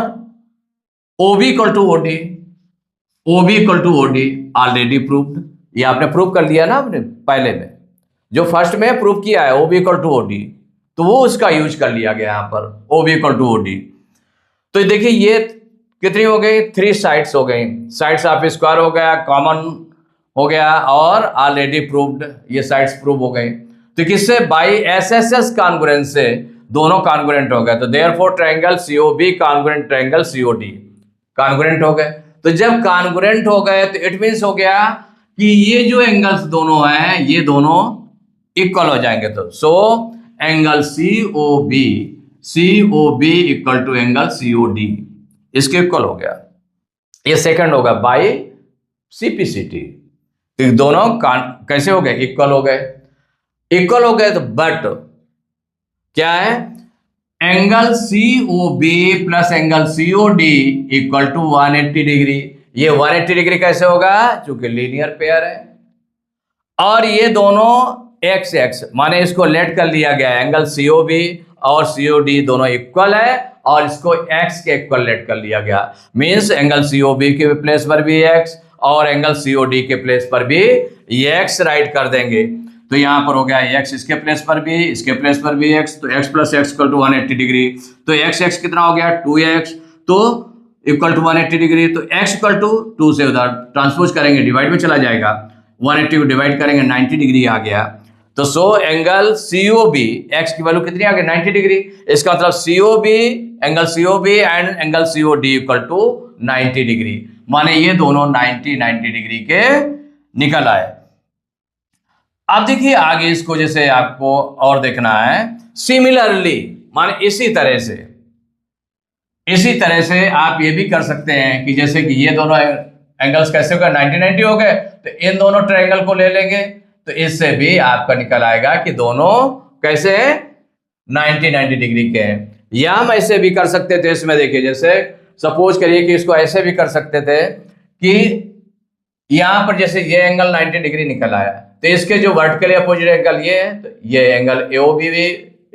OB equal to OD, OB equal to OD already proved, ये आपने प्रूव कर लिया ना आपने पहले में, जो फर्स्ट में प्रूव किया है OB इक्वल टू OD, तो वो उसका यूज कर लिया गया यहां पर, OB इक्वल टू OD। तो देखिए ये कितनी हो गई, 3 साइड्स हो गई, साइड्स ऑफ स्क्वायर हो गया, कॉमन हो गया और ऑलरेडी प्रूव्ड, ये साइड्स प्रूव हो गई। तो किससे, बाई SSS कॉन्ग्रुएंस से दोनों कॉन्ग्रुएंट हो गए। तो therefore triangle COB congruent triangle COD, congruent हो गए। तो जब कॉन्ग्रुएंट हो गए तो इट मींस हो गया कि ये जो एंगल्स दोनों हैं ये दोनों इक्वल हो जाएंगे। तो so angle COB equal to angle COD, इसके इक्वल हो गया। ये सेकंड होगा बाई CPCT। तो दोनों कैसे हो गए, इक्वल हो गए। इक्वल हो गए तो बट क्या है, angle COB plus angle COD equal to 180 degree. ये 180 डिग्री कैसे होगा, चूंकि लीनियर पेयर है और ये दोनों x माने इसको लेट कर लिया गया, एंगल COB और COD दोनों इक्वल है और इसको x के इक्वल लेट कर लिया गया। मींस एंगल COB के प्लेस पर भी x और एंगल COD के प्लेस पर भी ये x राइट कर देंगे। तो यहां पर हो गया x इसके प्लेस पर भी, इसके प्लेस पर भी x, तो x plus x equal to 180 degree. तो x कितना हो गया 2x, तो इक्वल टू 180 डिग्री। तो x इक्वल टू 2 से उधर ट्रांसपोज करेंगे, डिवाइड में चला जाएगा, 180 को डिवाइड करेंगे 90 डिग्री आ गया। तो सो एंगल COB x की वैल्यू कितनी आ गई 90 डिग्री। इसका मतलब COB angle COB and angle COD equal to 90 degree, माने ये दोनों 90 डिग्री के निकल आए। अब देखिए आगे इसको जैसे आपको और देखना है, सिमिलरली माने इसी तरह से आप ये भी कर सकते हैं कि जैसे कि ये दोनों एंगल्स कैसे हो गए 90 हो गए, तो इन दोनों ट्रायंगल को ले लेंगे तो इससे भी आपका निकल आएगा कि दोनों कैसे हैं 90 डिग्री के हैं। या हम ऐसे भी कर सकते थे, इसमें देखिए जैसे सपोज करिए कि इसको ऐसे भी कर सकते थे कि यहां पर जैसे ये एंगल 90 डिग्री निकल आया, तो इसके जो वर्टिकली अपोजिट एंगल ये है, तो ये एंगल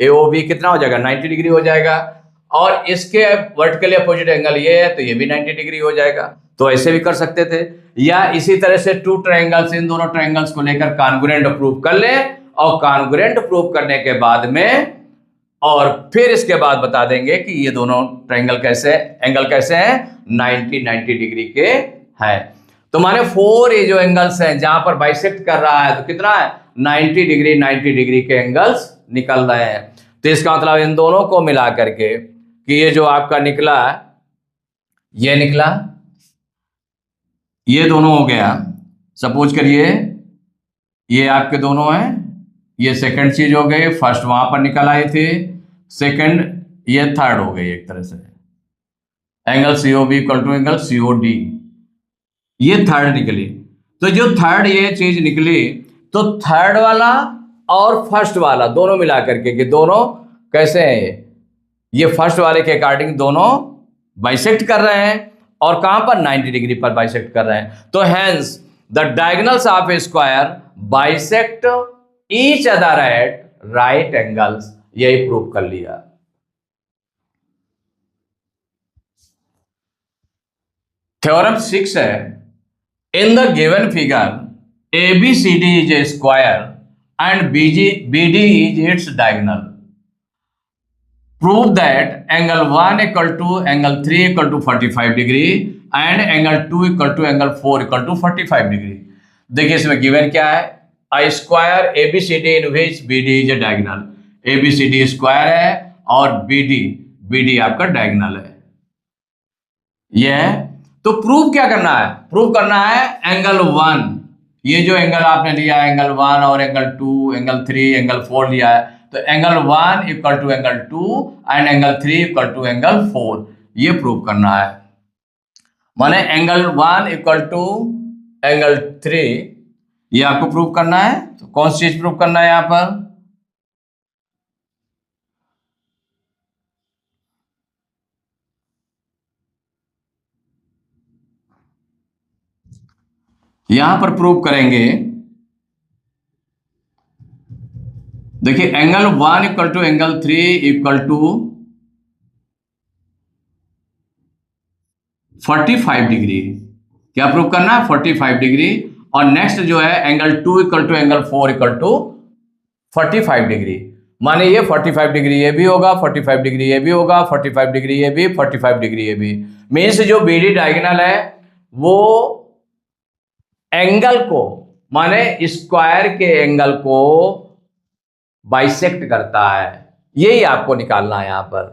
AOB कितना हो जाएगा 90 डिग्री हो जाएगा, और इसके वर्टिकली अपोजिट एंगल ये है तो ये भी 90 डिग्री हो जाएगा। तो ऐसे भी कर सकते थे। या इसी तरह से 2 ट्रायंगल्स, इन दोनों ट्रायंगल्स को लेकर कॉन्ग्रुएंट प्रूव कर ले, और कॉन्ग्रुएंट प्रूव करने के बाद में और फिर इसके बाद बता देंगे कि ये दोनों ट्रायंगल कैसे, एंगल कैसे हैं 90 डिग्री के हैं। तो माने 4 ये जो एंगल्स हैं जहां पर बाइसेक्ट कर रहा है तो कितना है 90 डिग्री के एंगल्स निकल रहे हैं। तो इसका मतलब इन दोनों को मिला करके कि ये जो आपका निकला, ये निकला, ये दोनों हो गया। सपोज करिए ये आपके दोनों हैं, ये सेकंड चीज हो गई, फर्स्ट वहां पर निकल आई थी, सेकंड ये थर्ड हो गई एक तरह से, angle COB equal to angle COD, ये थर्ड निकली। तो जो थर्ड ये चीज निकली, तो थर्ड वाला और फर्स्ट वाला दोनों मिला करके कि दोनों कैसे हैं, ये फर्स्ट वाले के अकॉर्डिंग दोनों बाइसेक्ट कर रहे हैं और कहां पर 90 डिग्री पर बाइसेक्ट कर रहे हैं। तो hence the diagonals of a square bisect each other at right angles, यही प्रूव कर लिया। थ्योरम 6 है, in the given figure ABCD is a square and BD is its diagonal, prove that angle 1 equal to angle 3 equal to 45 degree and angle 2 equal to angle 4 equal to 45 degree। देखिए इसमें given क्या है, a square ABCD in which BD is a diagonal, ABCD square है और BD आपका diagonal है, ये है। तो प्रूव क्या करना है, प्रूव करना है एंगल 1 ये जो एंगल आपने लिया है एंगल 1 और एंगल 2, एंगल 3, एंगल 4 लिया है, तो angle 1 equal to angle 2 and angle 3 equal to angle 4, ये प्रूव करना है। माने एंगल 1 इक्वल टू एंगल 3, ये आपको प्रूव करना है। तो कौन सी चीज प्रूव करना है यहां पर? यहां पर प्रूव करेंगे, देखिए angle 1 equal to angle 3 equal to 45 degree. क्या प्रूव करना है? 45 डिग्री। और नेक्स्ट जो है angle 2 equal to angle 4 equal to 45 degree. माने ये 45 डिग्री ये भी होगा, 45 डिग्री ये भी होगा, 45 डिग्री ये भी, 45 डिग्री ये भी। मीन्स जो बीडी डायगोनल है वो एंगल को, माने स्क्वायर के एंगल को बाइसेक्ट करता है। यही आपको निकालना है यहां पर।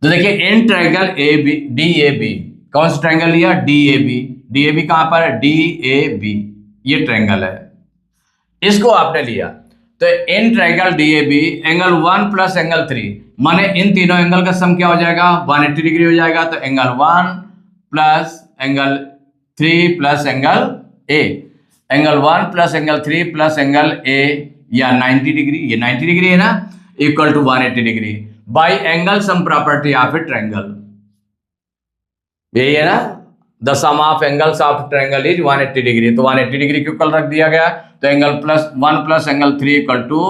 तो देखिए in triangle A B D A B, कौन सा ट्रायंगल लिया? D A B. D A B कहां पर है? डी ए बी, ये ट्रायंगल है, इसको आपने लिया। तो in triangle D A B angle 1 plus angle 3, माने इन तीनों एंगल का सम क्या हो जाएगा? 180 डिग्री हो जाएगा। तो angle 1 plus angle 3 plus angle A, angle 1 plus angle 3 plus angle A, या 90 डिग्री, ये 90 डिग्री है ना, equal to 180 degree by angle sum property of a triangle. यही है ना, the sum of angles of triangle is 180 degree. तो 180 degree के equal रख दिया गया। तो angle plus 1 plus angle 3 equal to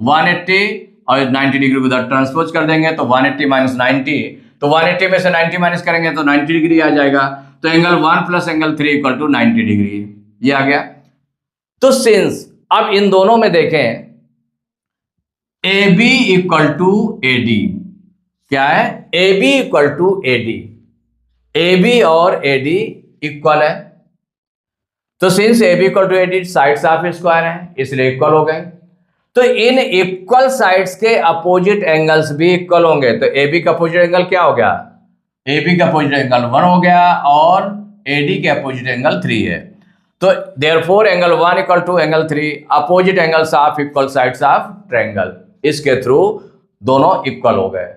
180 और 90 डिग्री को उधर ट्रांसपोज कर देंगे। तो 180 माइनस 90, तो 180 में से 90 माइनस करेंगे तो 90 डिग्री आ जाएगा। तो angle 1 plus angle 3 equal to 90 degree, ये आ गया। तो सिंस अब इन दोनों में देखें A B equal to A D, क्या है? A B equal to A D, A B और ए डी इक्वल है। तो since A B equal to A D sides of square है, इसलिए इक्वल हो गए। तो इन इक्वल साइड्स के अपोजिट एंगल्स भी इक्वल होंगे। तो ए बी का अपोजिट एंगल क्या हो गया? ए बी का अपोजिट एंगल 1 हो गया और ए डी के अपोजिट एंगल 3 है। तो therefore angle 1 equal to angle 3 opposite angles of equal sides of triangle, इसके थ्रू दोनों इक्वल हो गए,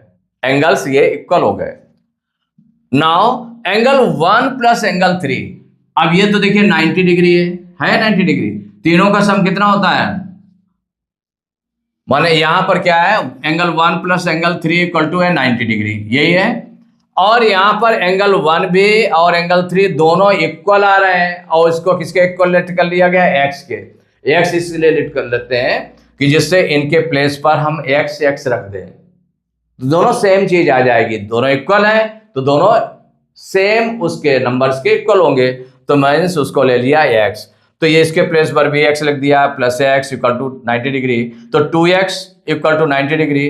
एंगल्स ये इक्वल हो गए। नाउ एंगल 1 प्लस एंगल 3, अब ये तो देखिए 90 डिग्री है 90 डिग्री, तीनों का सम कितना होता है? माने यहां पर क्या है? Angle 1 plus angle 3 equal to है 90 डिग्री, यही है। और यहां पर एंगल 1 भी और एंगल 3 दोनों इक्वल आ रहे हैं, और इसको किसके इक्वल लेट कर लिया गया? एक्स के। एक्स इसलिए लेट कर लेते हैं कि जिससे इनके प्लेस पर हम एक्स एक्स रख दें, तो दोनों सेम चीज आ जाएगी। दोनों इक्वल है तो दोनों सेम उसके नंबर्स के इक्वल होंगे। तो मैंने उसको ले लिया एक्स, तो ये इसके प्लेस पर भी एक्स लिख दिया, plus x equal to 90 degree. तो 2x इक्वल टू 90 डिग्री,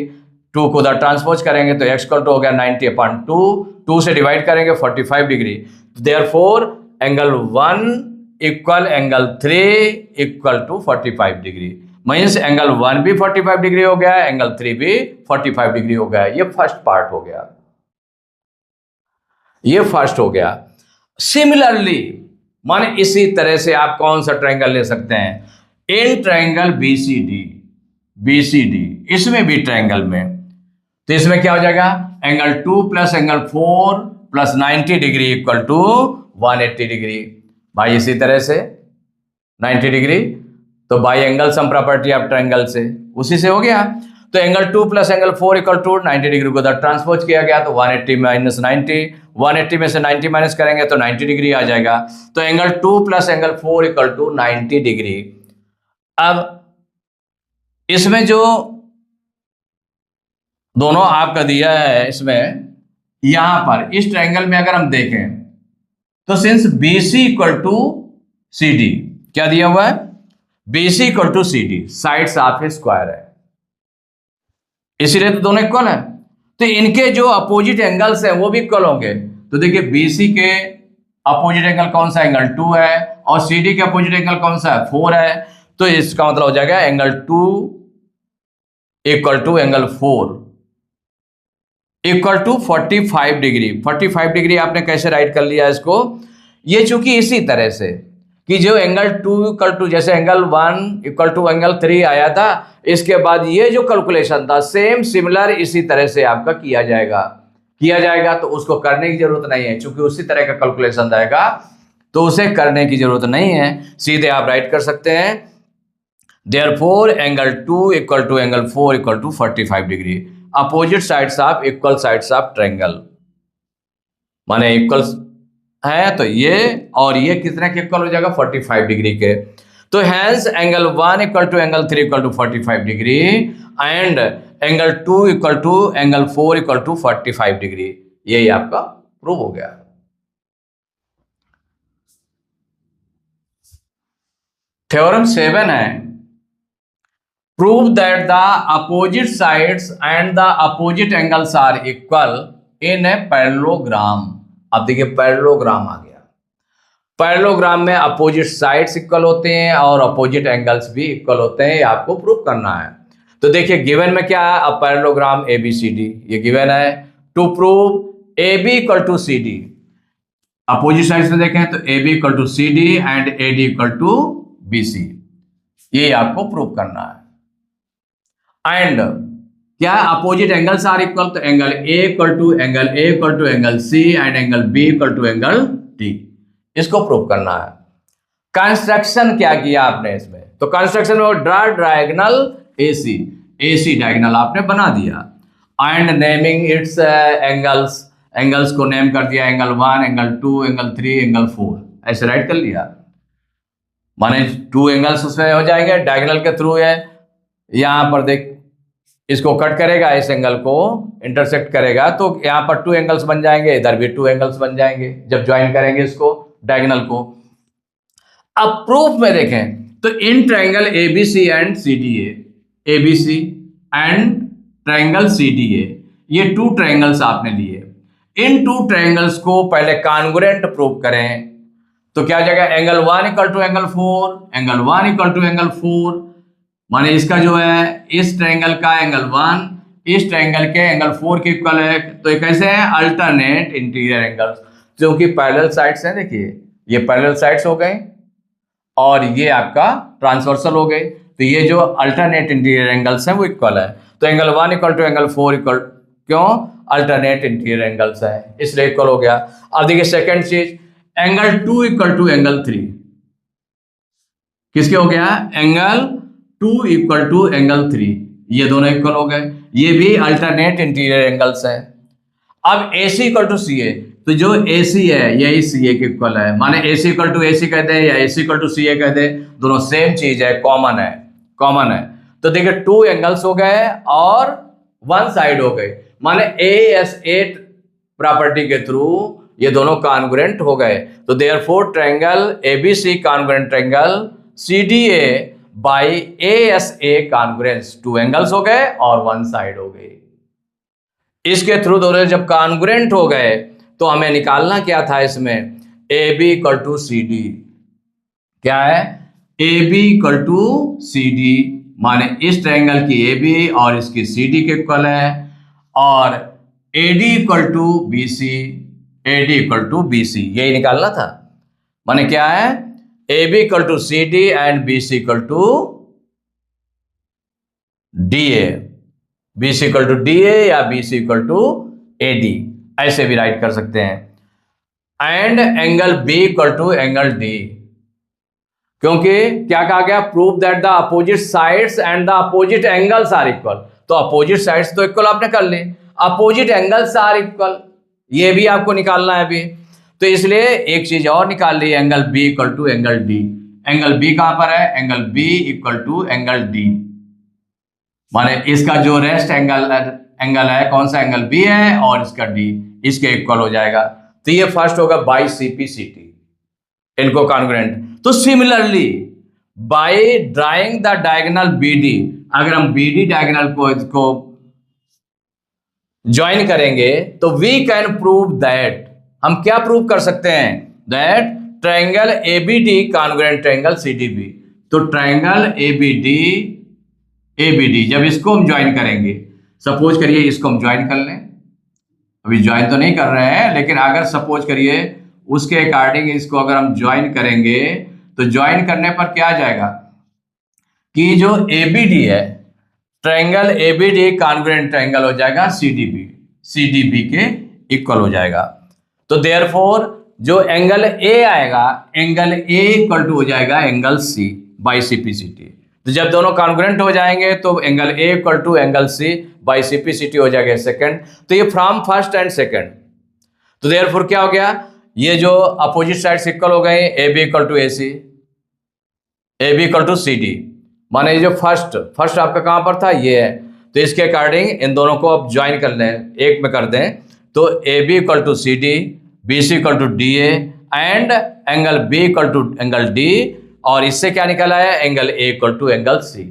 2 को उधर ट्रांसपोज करेंगे तो x इक्वल टू हो गया 90/2, 2 से डिवाइड करेंगे 45 degree. Therefore angle 1 equal angle 3 equal to 45 degree. Means angle 1 भी 45 डिग्री हो गया, एंगल 3 भी 45 डिग्री हो गया। ये फर्स्ट पार्ट हो गया, ये फर्स्ट हो गया। सिमिलरली माने इसी तरह से आप कौन सा ट्रायंगल ले सकते हैं? इन ट्रायंगल बीसीडी, बीसीडी इसमें भी ट्रायंगल में, तो इसमें क्या हो जाएगा? Angle 2 plus angle 4 plus 90 degree equal to 180 degree. भाई इसी तरह से 90 डिग्री, तो by angle sum property of triangle से उसी से हो गया। तो angle 2 plus angle 4 equal to 90 degree को उधर ट्रांसपोज किया गया, तो 180 माइनस 90, 180 में से 90 माइनस करेंगे तो 90 डिग्री आ जाएगा। तो angle 2 plus angle 4 equal to 90 degree. अब इसमें जो दोनों आपका दिया है, इसमें यहां पर इस ट्रायंगल में अगर हम देखें तो since BC equal to CD, क्या दिया हुआ है? BC equal to CD, sides of a square है, इसीलिए तो दोनों इक्वल है। तो इनके जो अपोजिट एंगल्स हैं वो भी इक्वल होंगे। तो देखिए BC के अपोजिट एंगल कौन सा? एंगल 2 है, और CD के अपोजिट एंगल कौन सा है? 4 है। तो इसका मतलब हो जाएगा angle 2 equal to angle 4 equal to 45 degree. 45 degree आपने कैसे राइट कर लिया इसको? ये चूंकि इसी तरह से कि जो एंगल 2 इक्वल टू, जैसे एंगल 1 इक्वल टू एंगल 3 आया था, इसके बाद ये जो कैलकुलेशन था सेम सिमिलर इसी तरह से आपका किया जाएगा। तो उसको करने की जरूरत नहीं है, क्योंकि उसी तरह का कैलकुलेशन रहेगा तो उसे करने की जरूरत नहीं है, सीधे आप राइट कर सकते हैं। Therefore angle 2 equal to angle 4 equal to 45 degree, opposite sides of equal sides of triangle, माने इक्वल है तो ये और ये कितने के इक्वल हो जाएगा, 45 डिग्री के। तो hence angle 1 equal to angle 3 equal to 45 degree and angle 2 equal to angle 4 equal to 45 degree, यही आपका प्रूव हो गया। थ्योरम 7 है, prove that the opposite sides and the opposite angles are equal in a parallelogram. अब देखिए parallelogram आ गया, parallelogram में opposite sides equal होते हैं और अपोजिट एंगल्स भी इक्वल होते हैं, ये आपको प्रूव करना है। तो देखिए गिवन में क्या है, अब पैरेललोग्राम ABCD ये गिवन है। To prove AB equal to CD, opposite sides में देखें तो AB equal to CD and AD equal to BC, ये आपको प्रूव करना है। एंड क्या अपोजिट एंगल्स आर इक्वल, तो angle A equal to angle A equal to angle C and angle B equal to angle D, इसको prove करना है। Construction क्या किया आपने इसमें, तो कंस्ट्रक्शन में ड्रा डायगोनल AC डायगोनल आपने बना दिया एंड नेमिंग इट्स एंगल्स को नेम कर दिया, एंगल 1 एंगल 2 एंगल 3 एंगल 4, ऐसे राइट कर लिया, माने 2 एंगल्स उसमें हो जाएंगे, डायगोनल के थ्रू है। यहां पर देख इसको कट करेगा, इस एंगल को इंटरसेक्ट करेगा, तो यहां पर 2 एंगल्स बन जाएंगे, इधर भी 2 एंगल्स बन जाएंगे जब ज्वाइन करेंगे इसको डायगोनल को। अब प्रूफ में देखें तो in triangle ABC and CDA, ABC and triangle CDA, ये 2 ट्रायंगल्स आपने लिए, इन 2 ट्रायंगल्स को पहले कॉन्ग्रुएंट प्रूव करें। तो क्या हो जाएगा, angle 1 equal to angle 4, angle 1 equal to angle 4, माने इसका जो है इस ट्रायंगल का एंगल 1 इस ट्रायंगल के एंगल 4 के इक्वल है। तो ये कैसे है, अल्टरनेट इंटीरियर एंगल्स, क्योंकि पैरेलल साइड्स हैं, देखिए ये पैरेलल साइड्स हो गए और ये आपका ट्रांसवर्सल हो गए, तो ये जो अल्टरनेट इंटीरियर एंगल्स हैं वो इक्वल है। तो angle 1 equal to angle 4 equal, क्यों, अल्टरनेट इंटीरियर एंगल्स है इसलिए इक्वल हो गया। अब देखिए सेकंड चीज, एंगल 2 इक्वल टू एंगल 3 किसके हो गया, एंगल 2 इक्वल टू एंगल 3, ये दोनों इक्वल हो गए, ये भी अल्टरनेट इंटीरियर एंगल्स है। अब AC इक्वल टू CA, तो जो AC है यही CA के इक्वल है, माने AC इक्वल टू AC कहते हैं या AC इक्वल टू CA कहते हैं, दोनों सेम चीज है, कॉमन है। तो देखिए 2 एंगल्स हो गए और 1 साइड हो गए, माने ASA प्रॉपर्टी के थ्रू ये दोनों कॉन्ग्रुएंट हो गए। तो therefore triangle ABC congruent triangle CDA by ASA congruence, 2 angles हो गए और 1 साइड हो गई। इसके थ्रू दोनों जब कॉन्ग्रुएंट हो गए तो हमें निकालना क्या था इसमें, AB इक्वल टू CD, क्या है, AB इक्वल टू CD, माने इस ट्रायंगल की AB और इसकी CD के इक्वल है, और AD equal to BC, AD equal to BC, यही निकालना था। माने क्या है, AB equal to CD and BC equal to DA, BC equal to DA या BC इक्वल टू AD, ऐसे भी राइट कर सकते हैं। And angle B equal to angle D, क्योंकि क्या कहा गया, prove that the opposite sides and the opposite angles are equal, तो अपोजिट साइड्स तो इक्वल आपने कर ली, अपोजिट एंगल्स आर इक्वल, ये भी आपको निकालना है अभी। तो इसलिए एक चीज और निकाल ली, angle B equal to angle D। Angle B कहां पर है, angle B equal to angle D, माने इसका जो रेस्ट एंगल है कौन सा, एंगल B है, और इसका D इसके इक्वल हो जाएगा। तो ये फर्स्ट होगा बाई CPCT, इनको कॉन्ग्रुएंट। तो similarly by drawing the diagonal BD, अगर हम BD डायगोनल को इसको ज्वाइन करेंगे तो वी कैन प्रूव दैट, हम क्या प्रूव कर सकते हैं, that triangle ABD congruent triangle CDB। तो ट्रायंगल ABD जब इसको हम ज्वाइन करेंगे, सपोज करिए इसको हम ज्वाइन कर लें, अभी ज्वाइन तो नहीं कर रहे हैं, लेकिन अगर सपोज करिए उसके अकॉर्डिंग इसको अगर हम ज्वाइन करेंगे तो ज्वाइन करने पर क्या आ जाएगा कि जो एबीडी है, ट्रायंगल एबीडी कॉन्ग्रुएंट ट्रायंगल हो जाएगा सीडीबी के इक्वल हो जाएगा। तो देयरफॉर जो एंगल ए आएगा, एंगल ए इक्वल टू हो जाएगा एंगल सी बाई सीपीसीटी। तो जब दोनों कॉन्ग्रुएंट हो जाएंगे तो angle A equal to angle C by CPCT हो जाएगा सेकंड। तो ये फ्रॉम फर्स्ट एंड सेकंड। तो देयरफॉर क्या हो गया, ये जो अपोजिट साइड्स इक्वल हो गए, A B equal to A C, A B equal to C D. माने ये जो फर्स्ट आपका कहां पर था, ये है। तो इसके अकॉर्डिंग इन दोनों को अब ज्वाइन कर लें, एक में कर दें। तो A B equal to C D, B C equal to D A and angle B equal to angle D, और इससे क्या निकला है, angle A equal to angle C.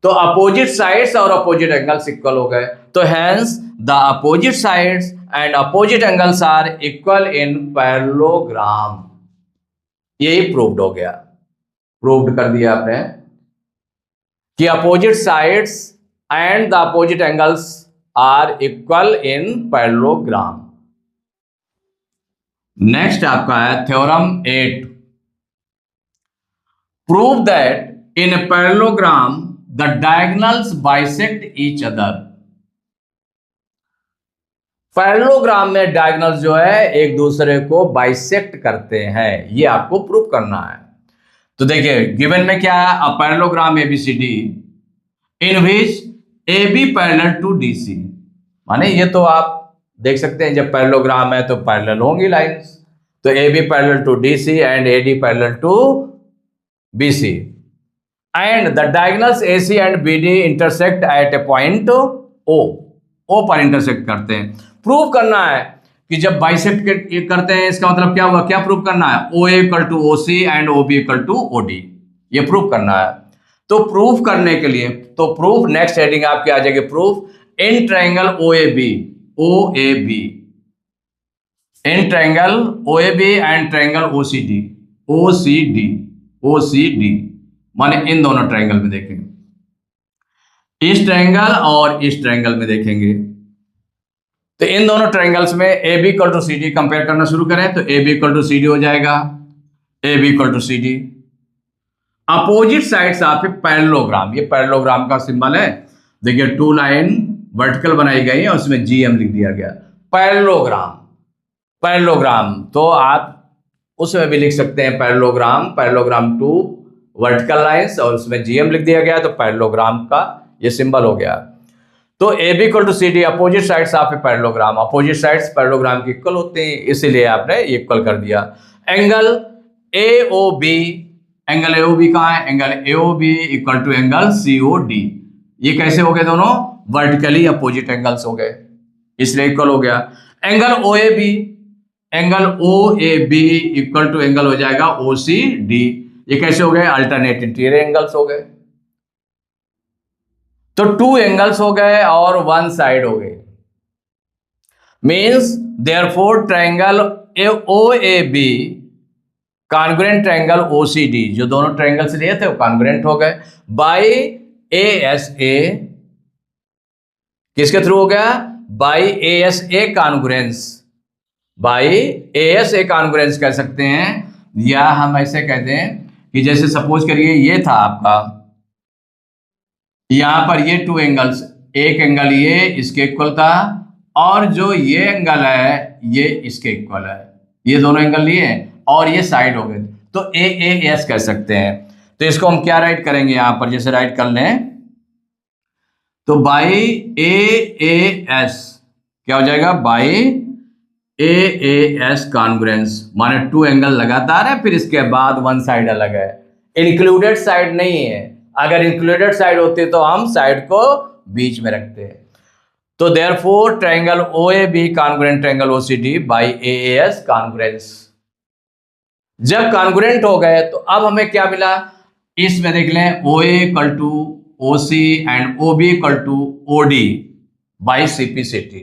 तो अपोजिट साइड्स और अपोजिट एंगल्स इक्वल हो गए। तो hence the opposite sides and opposite angles are equal in parallelogram. यही प्रूव्ड हो गया, प्रूव्ड कर दिया आपने कि opposite sides and the opposite angles are equal in parallelogram. Next आपका है theorem 8। Prove that in a parallelogram the diagonals bisect each other. Parallelogram में डायगोनल्स जो है एक दूसरे को बाइसेक्ट करते हैं, ये आपको प्रूव करना है। तो देखिए गिवन में क्या है, a parallelogram ABCD in which A B parallel to D C. माने ये तो आप देख सकते हैं जब पैरेललोग्राम है तो पैरेलल होंगी लाइंस। तो A B parallel to D C and A D parallel to B C and the diagonals A C and B D intersect at a point O पर इंटरसेक्ट करते हैं। प्रूव करना है कि जब बाइसेक्ट करते हैं इसका मतलब क्या होगा, क्या प्रूव करना है, O A equal to O C and O B equal to O D, ये प्रूव करना है। तो प्रूफ करने के लिए तो प्रूफ नेक्स्ट हेडिंग आपकी आ जाएगी, proof in triangle O A B in triangle O A B and triangle O C D माने इन दोनों ट्रायंगल में देखेंगे, इस ट्रायंगल और इस ट्रायंगल में देखेंगे। तो इन दोनों ट्रायंगल्स में A B equal to C D compare करना शुरू करें तो A B equal to C D हो जाएगा, A B equal to C D. Opposite sides आप पैरेललोग्राम, ये पैरेललोग्राम का सिंबल है। देखिए टू लाइन वर्टिकल बनाई गई है और उसमें जीएम लिख दिया गया। पैरेललोग्राम तो आप उसमें भी लिख सकते हैं पैरेललोग्राम टू वर्टिकल लाइंस और उसमें जीएम लिख दिया गया, तो पैरेललोग्राम का ये सिंबल हो गया। तो A B equal to C D opposite sides आप पैरेललोग्राम, अपोजिट साइड्स पैरेललोग्राम के इक्वल होते हैं, इसीलिए आपने इक्वल कर दिया। Angle A O B, angle A O B कहाँ है, angle A O B equal to angle C O D. ये कैसे हो गए, दोनों वर्टिकली अपोजिट एंगल्स हो गए, इसलिए इक्वल हो गया। Angle O A B equal to angle हो जाएगा ओ सी डी। ये कैसे हो गए, अल्टरनेट इंटीरियर एंगल्स हो गए। तो टू एंगल्स हो गए और वन साइड हो गए, means therefore triangle O A B congruent triangle O C D, जो दोनों ट्रायंगल्स लिए थे वो कॉन्ग्रुएंट हो गए बाई ए एस ए। किसके थ्रू हो गया, by A S A congruence, by A S A congruence कह सकते हैं, या हम ऐसे कहते हैं कि जैसे सपोज करिए ये था आपका, यहां पर ये टू एंगल्स, एक एंगल ये इसके इक्वल था और जो ये एंगल है ये इसके इक्वल है, ये दोनों एंगल लिए और ये साइड हो गए, तो ए एस कह सकते हैं। तो इसको हम क्या राइट करेंगे, यहां पर जैसे राइट कर लें तो बाई ए एस क्या हो जाएगा, बाई ए एस कॉन्ग्रुएंस, माने टू एंगल लगातार है फिर इसके बाद वन साइड अलग है, इंक्लूडेड साइड नहीं है। अगर इंक्लूडेड साइड होती तो हम साइड को बीच में रखते हैं। तो therefore triangle O A B congruent triangle O C D by A S congruence. जब कॉन्ग्रुएंट हो गए तो अब हमें क्या मिला, इसमें देख लें O A equal to O C and O B equal to O D by C P C T.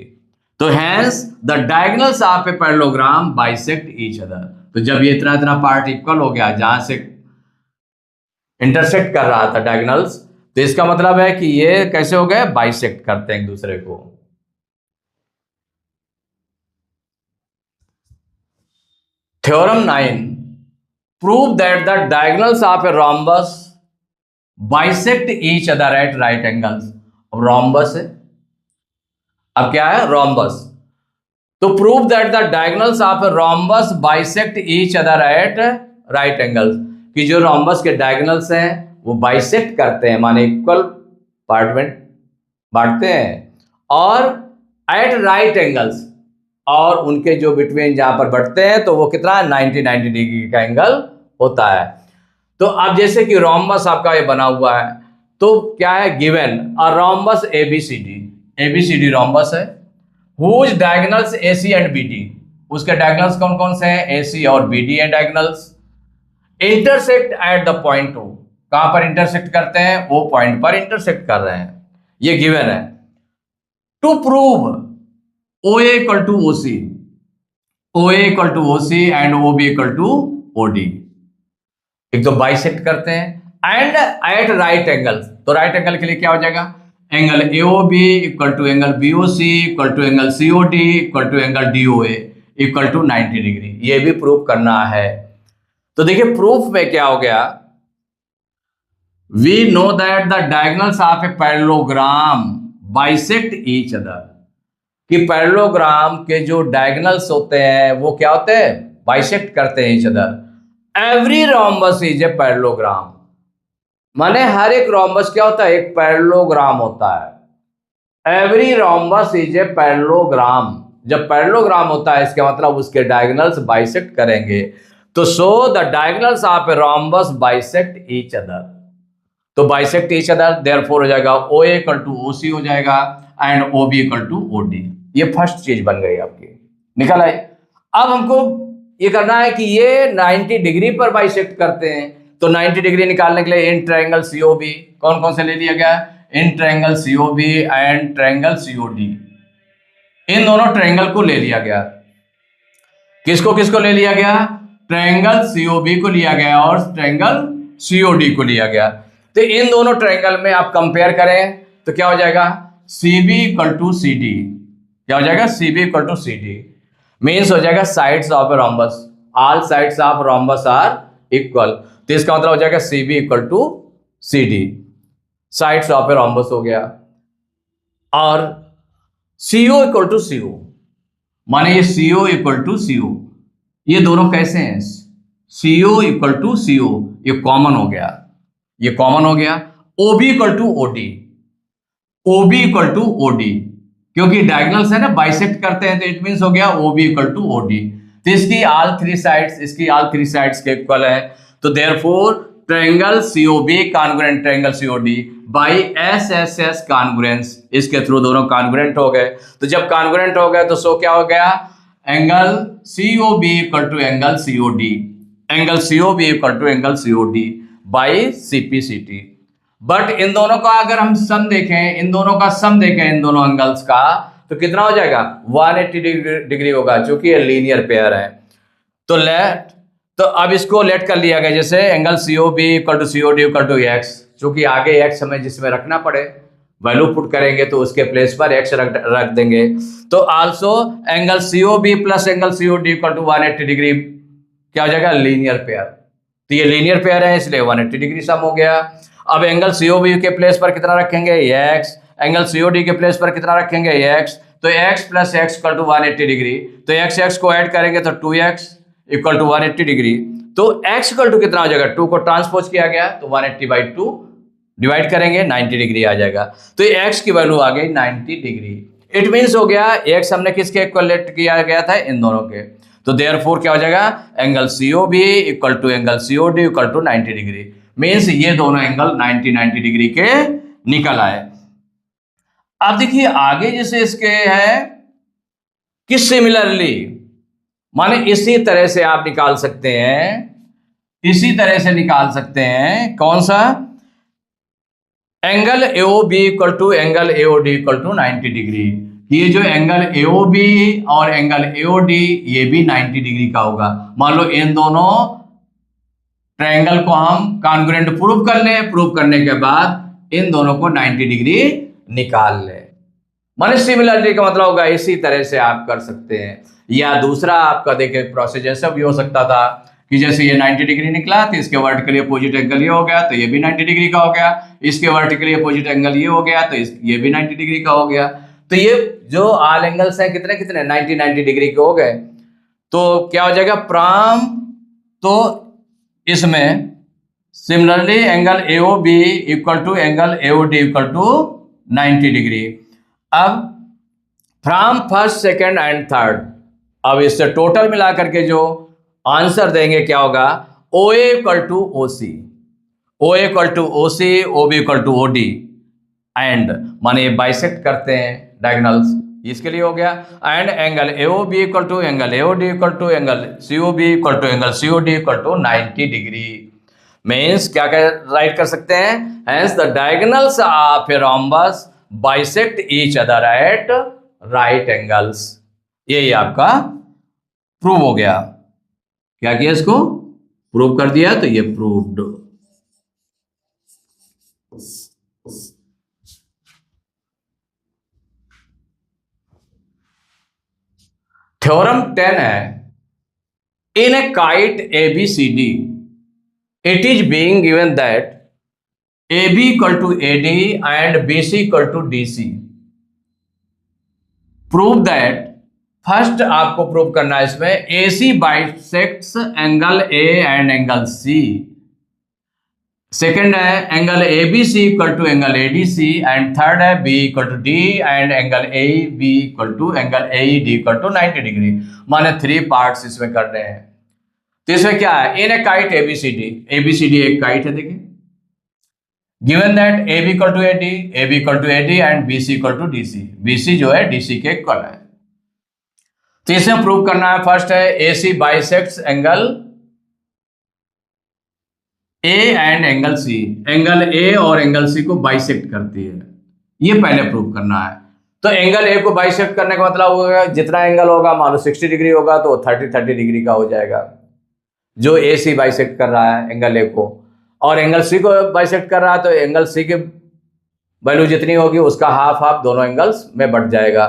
तो hence the diagonals of a parallelogram bisect each other. तो जब ये इतना इतना पार्ट इक्वल हो गया जहां से इंटरसेक्ट कर रहा था डायगोनल्स, तो इसका मतलब है कि ये कैसे हो गए, बाइसेक्ट करते हैं एक दूसरे को। Theorem 9 prove that the diagonals of A rhombus bisect each other at right angles. Rhombus है, अब क्या है, रॉम्बस। तो prove that the diagonals of A rhombus bisect each other at right angles, कि जो रॉम्बस के डायगोनल्स हैं वो बाइसेक्ट करते हैं, माने इक्वल पार्ट में बांटते हैं, और एट राइट एंगल्स, और उनके जो बिटवीन जहां पर बढ़ते हैं तो वो कितना 90 डिग्री का एंगल होता है। तो अब जैसे कि रोम्बस आपका ये बना हुआ है, तो क्या है, given a rhombus ABCD rhombus है, whose diagonals AC and BD, उसके डायगोनल्स कौन कौन से हैं, एसी और बीडी हैं diagonals, intersect at the point O, कहां पर इंटरसेक्ट करते हैं, वो पॉइंट पर इंटरसेक्ट कर रहे हैं, ये गिवन है। To prove O A equal to O C, O A equal to O C and O B equal to O D, एक तो बाइसेक्ट करते हैं एंड एट राइट एंगल, तो राइट एंगल के लिए क्या हो जाएगा, angle AOB equal to angle BOC equal to angle COD equal to angle DOA equal to 90 degree, ये भी प्रूफ करना है। तो देखिए प्रूफ में क्या हो गया, we know that the diagonals of a parallelogram bisect each other, कि पैरेललोग्राम के जो डायगोनल्स होते हैं वो क्या होते हैं, बाइसेक्ट करते हैं each other. Every rhombus is a parallelogram, माने हर एक रोम्बस क्या होता है, एक पैरेललोग्राम होता है। Every rhombus is a parallelogram, जब पैरेललोग्राम होता है इसका मतलब उसके डायगोनल्स बाइसेक्ट करेंगे, तो so the diagonals of a rhombus bisect each other, तो बाइसेक्ट ईच अदर, देयरफॉर हो जाएगा ओ A equal to O C हो जाएगा and O B equal to O D, ये फर्स्ट चीज बन गई आपकी, निकल आई। अब हमको ये करना है कि ये 90 डिग्री पर बाइसेक्ट करते हैं, तो 90 डिग्री निकालने के लिए इन ट्रायंगल सीओबी कौन कौन से ले लिया गया, in triangle COB and triangle COD, इन दोनों ट्रायंगल को ले लिया गया। किसको किसको ले लिया गया, ट्रायंगल सीओबी को लिया गया और ट्रायंगल सीओडी को लिया गया। तो इन दोनों ट्रायंगल में आप कंपेयर करें तो क्या हो जाएगा, CB equal to C D, क्या हो जाएगा, CB equal to C D, means हो जाएगा sides of a rhombus, all sides of rhombus are equal, तो इसका मतलब हो जाएगा CB equal to C D, sides of a rhombus हो गया। और सीओ इक्वल टू सीओ, माने ये सीओ इक्वल टू सीओ, ये दोनों कैसे हैं, सीओ इक्वल टू सीओ, ये कॉमन हो गया, ये कॉमन हो गया। OB equal to OD, OB equal to OD, क्योंकि डायगोनल्स है ना, बाइसेक्ट करते हैं, तो इट मींस हो गया ओबी इक्वल टू ओडी, तो इसकी ऑल थ्री साइड्स, इसकी ऑल थ्री साइड्स के इक्वल है, तो therefore triangle COB congruent triangle COD by SSS congruence, इसके थ्रू दोनों कॉन्ग्रुएंट हो गए। तो जब कॉन्ग्रुएंट हो गए तो सो क्या हो गया, angle COB equal to angle COD, angle COB equal to angle COD by CPCT. But इन दोनों का अगर हम सम देखें, इन दोनों का सम देखें, इन दोनों एंगल्स का, तो कितना हो जाएगा, 180 डिग्री होगा, क्योंकि ये लीनियर पेयर है। तो लेट, तो अब इसको लेट कर लिया गया, जैसे angle COB equal to COD equal to x, चूंकि आगे एक्स हमें जिसमें रखना पड़े, वैल्यू पुट करेंगे तो उसके प्लेस पर एक्स रख देंगे। तो also angle COB plus angle COD equal to 180 degree क्या हो जाएगा, लीनियर पेयर, तो ये लीनियर पेयर है इसलिए 180 डिग्री सम हो गया। अब एंगल सीओबी के प्लेस पर कितना रखेंगे, एक्स, एंगल सीओडी के प्लेस पर कितना रखेंगे, एक्स, तो x plus x equal to 180 degree, तो एक्स एक्स को ऐड करेंगे तो 2x इक्वल टू 180 डिग्री, तो x इक्वल टू कितना हो जाएगा, 2 को ट्रांसपोज किया गया तो 180/2 डिवाइड करेंगे 90 डिग्री आ जाएगा, तो x की वैल्यू आ गई 90 डिग्री। इट मीन्स हो गया x हमने किसके इक्वल लेट किया गया था, इन दोनों के, तो देयरफॉर क्या हो जाएगा, angle COB equal to angle COD equal to 90 degree, means ये दोनों एंगल 90 डिग्री के निकल आए। अब देखिए आगे जैसे इसके है कि सिमिलरली, माने इसी तरह से आप निकाल सकते हैं, इसी तरह से निकाल सकते हैं, कौन सा, angle AOB equal to angle AOD equal to 90 degree, ये जो एंगल एओबी और एंगल एओडी ये भी 90 डिग्री का होगा। मान लो इन दोनों ट्रायंगल को हम कॉन्ग्रुएंट प्रूव कर लें, प्रूव करने के बाद इन दोनों को 90 डिग्री निकाल लें, माने सिमिलरिटी का मतलब होगा इसी तरह से आप कर सकते हैं। या दूसरा आपका देखिए प्रोसेस जैसा भी हो सकता था, कि जैसे ये 90 डिग्री निकला तो इसके वर्टिकली अपोजिट एंगल ये हो गया, तो ये भी 90 डिग्री का हो गया। इसके वर्टिकली अपोजिट एंगल ये हो गया, तो ये भी 90 डिग्री का हो गया। तो ये जो ऑल एंगल्स हैं कितने कितने 90 डिग्री के हो गए। तो क्या हो जाएगा प्राइम, तो इसमें similarly angle AOB equal to angle AOD equal to 90 degree. अब from first, second and third, अब इससे टोटल मिला करके जो आंसर देंगे क्या होगा, OA equal to OC, OA equal to OC, OB equal to OD, and माने बाइसेक्ट करते हैं डायगोनल्स, इसके लिए हो गया। And angle AOB equal to angle AOD equal to angle COB equal to angle COD equal to 90 degree. Means क्या right कर सकते हैं, hence the diagonals of a rhombus bisect each other at right angles. ये आपका prove हो गया। क्या किया, इसको प्रूव कर दिया, तो ये प्रूव्ड। थ्योरम 10 है, in a kite ABCD it is being given that AB equal to AD and BC equal to DC. Prove that, first आपको प्रूव करना है इसमें AC bisects angle A and angle C। Second है angle ABC equal to angle ADC, and third है B equal to D and angle AEB equal to angle AED equal to 90 degree. माने 3 parts इसमें कर रहे हैं। तो इसमें क्या है, इन ए काइट ABCD एक काइट है, देखिए given that AB equal to AD, AB equal to AD and BC equal to DC, BC जो है DC के इक्वल है। तो इसमें प्रूव करना है, फर्स्ट है AC bisects angle A and angle C, angle A और एंगल C को बाइसेक्ट करती है, ये पहले प्रूव करना है। तो एंगल A को बाइसेक्ट करने का मतलब होगा जितना एंगल होगा, मान लो 60 डिग्री होगा तो 30 डिग्री का हो जाएगा, जो AC बाइसेक्ट कर रहा है एंगल A को, और एंगल C को बाइसेक्ट कर रहा है तो एंगल C की वैल्यू जितनी होगी उसका हाफ हाफ दोनों एंगल्स में बढ़ जाएगा।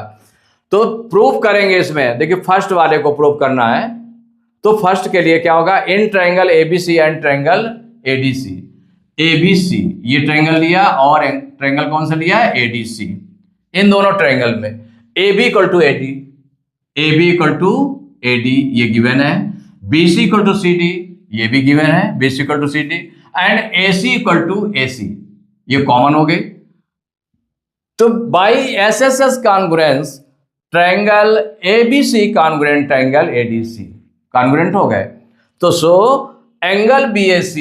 तो प्रूफ करेंगे इसमें, देखिए फर्स्ट वाले को प्रूफ करना है। तो फर्स्ट के लिए क्या होगा, in triangle ABC and triangle ADC, ABC ये ट्रायंगल लिया और ट्रायंगल कौन सा लिया है, ADC। इन दोनों ट्रायंगल में AB equal to AD, AB equal to AD ये गिवन है, BC इक्वल टू CD ये भी गिवन है, BC equal to CD, and AC equal to AC ये कॉमन हो गए। तो by SSS congruence triangle ABC congruent triangle ADC congruent हो गए। तो सो एंगल BAC,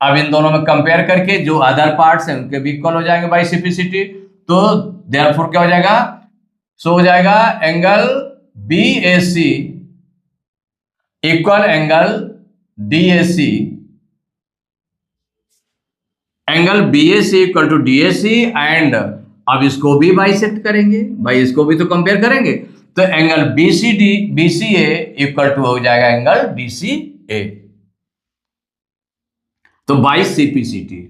अब इन दोनों में कंपेयर करके जो अदर पार्ट्स हैं उनके भी इक्वल हो जाएंगे बाई CPCT। तो देयरफॉर क्या हो जाएगा, सो हो जाएगा angle BAC equal angle DAC, angle BAC equal to DAC, and अब इसको भी बाइसेक्ट करेंगे, भाई इसको भी तो कंपेयर करेंगे। तो एंगल BCA इक्वल टू हो जाएगा एंगल DCA, तो बाई CPCT।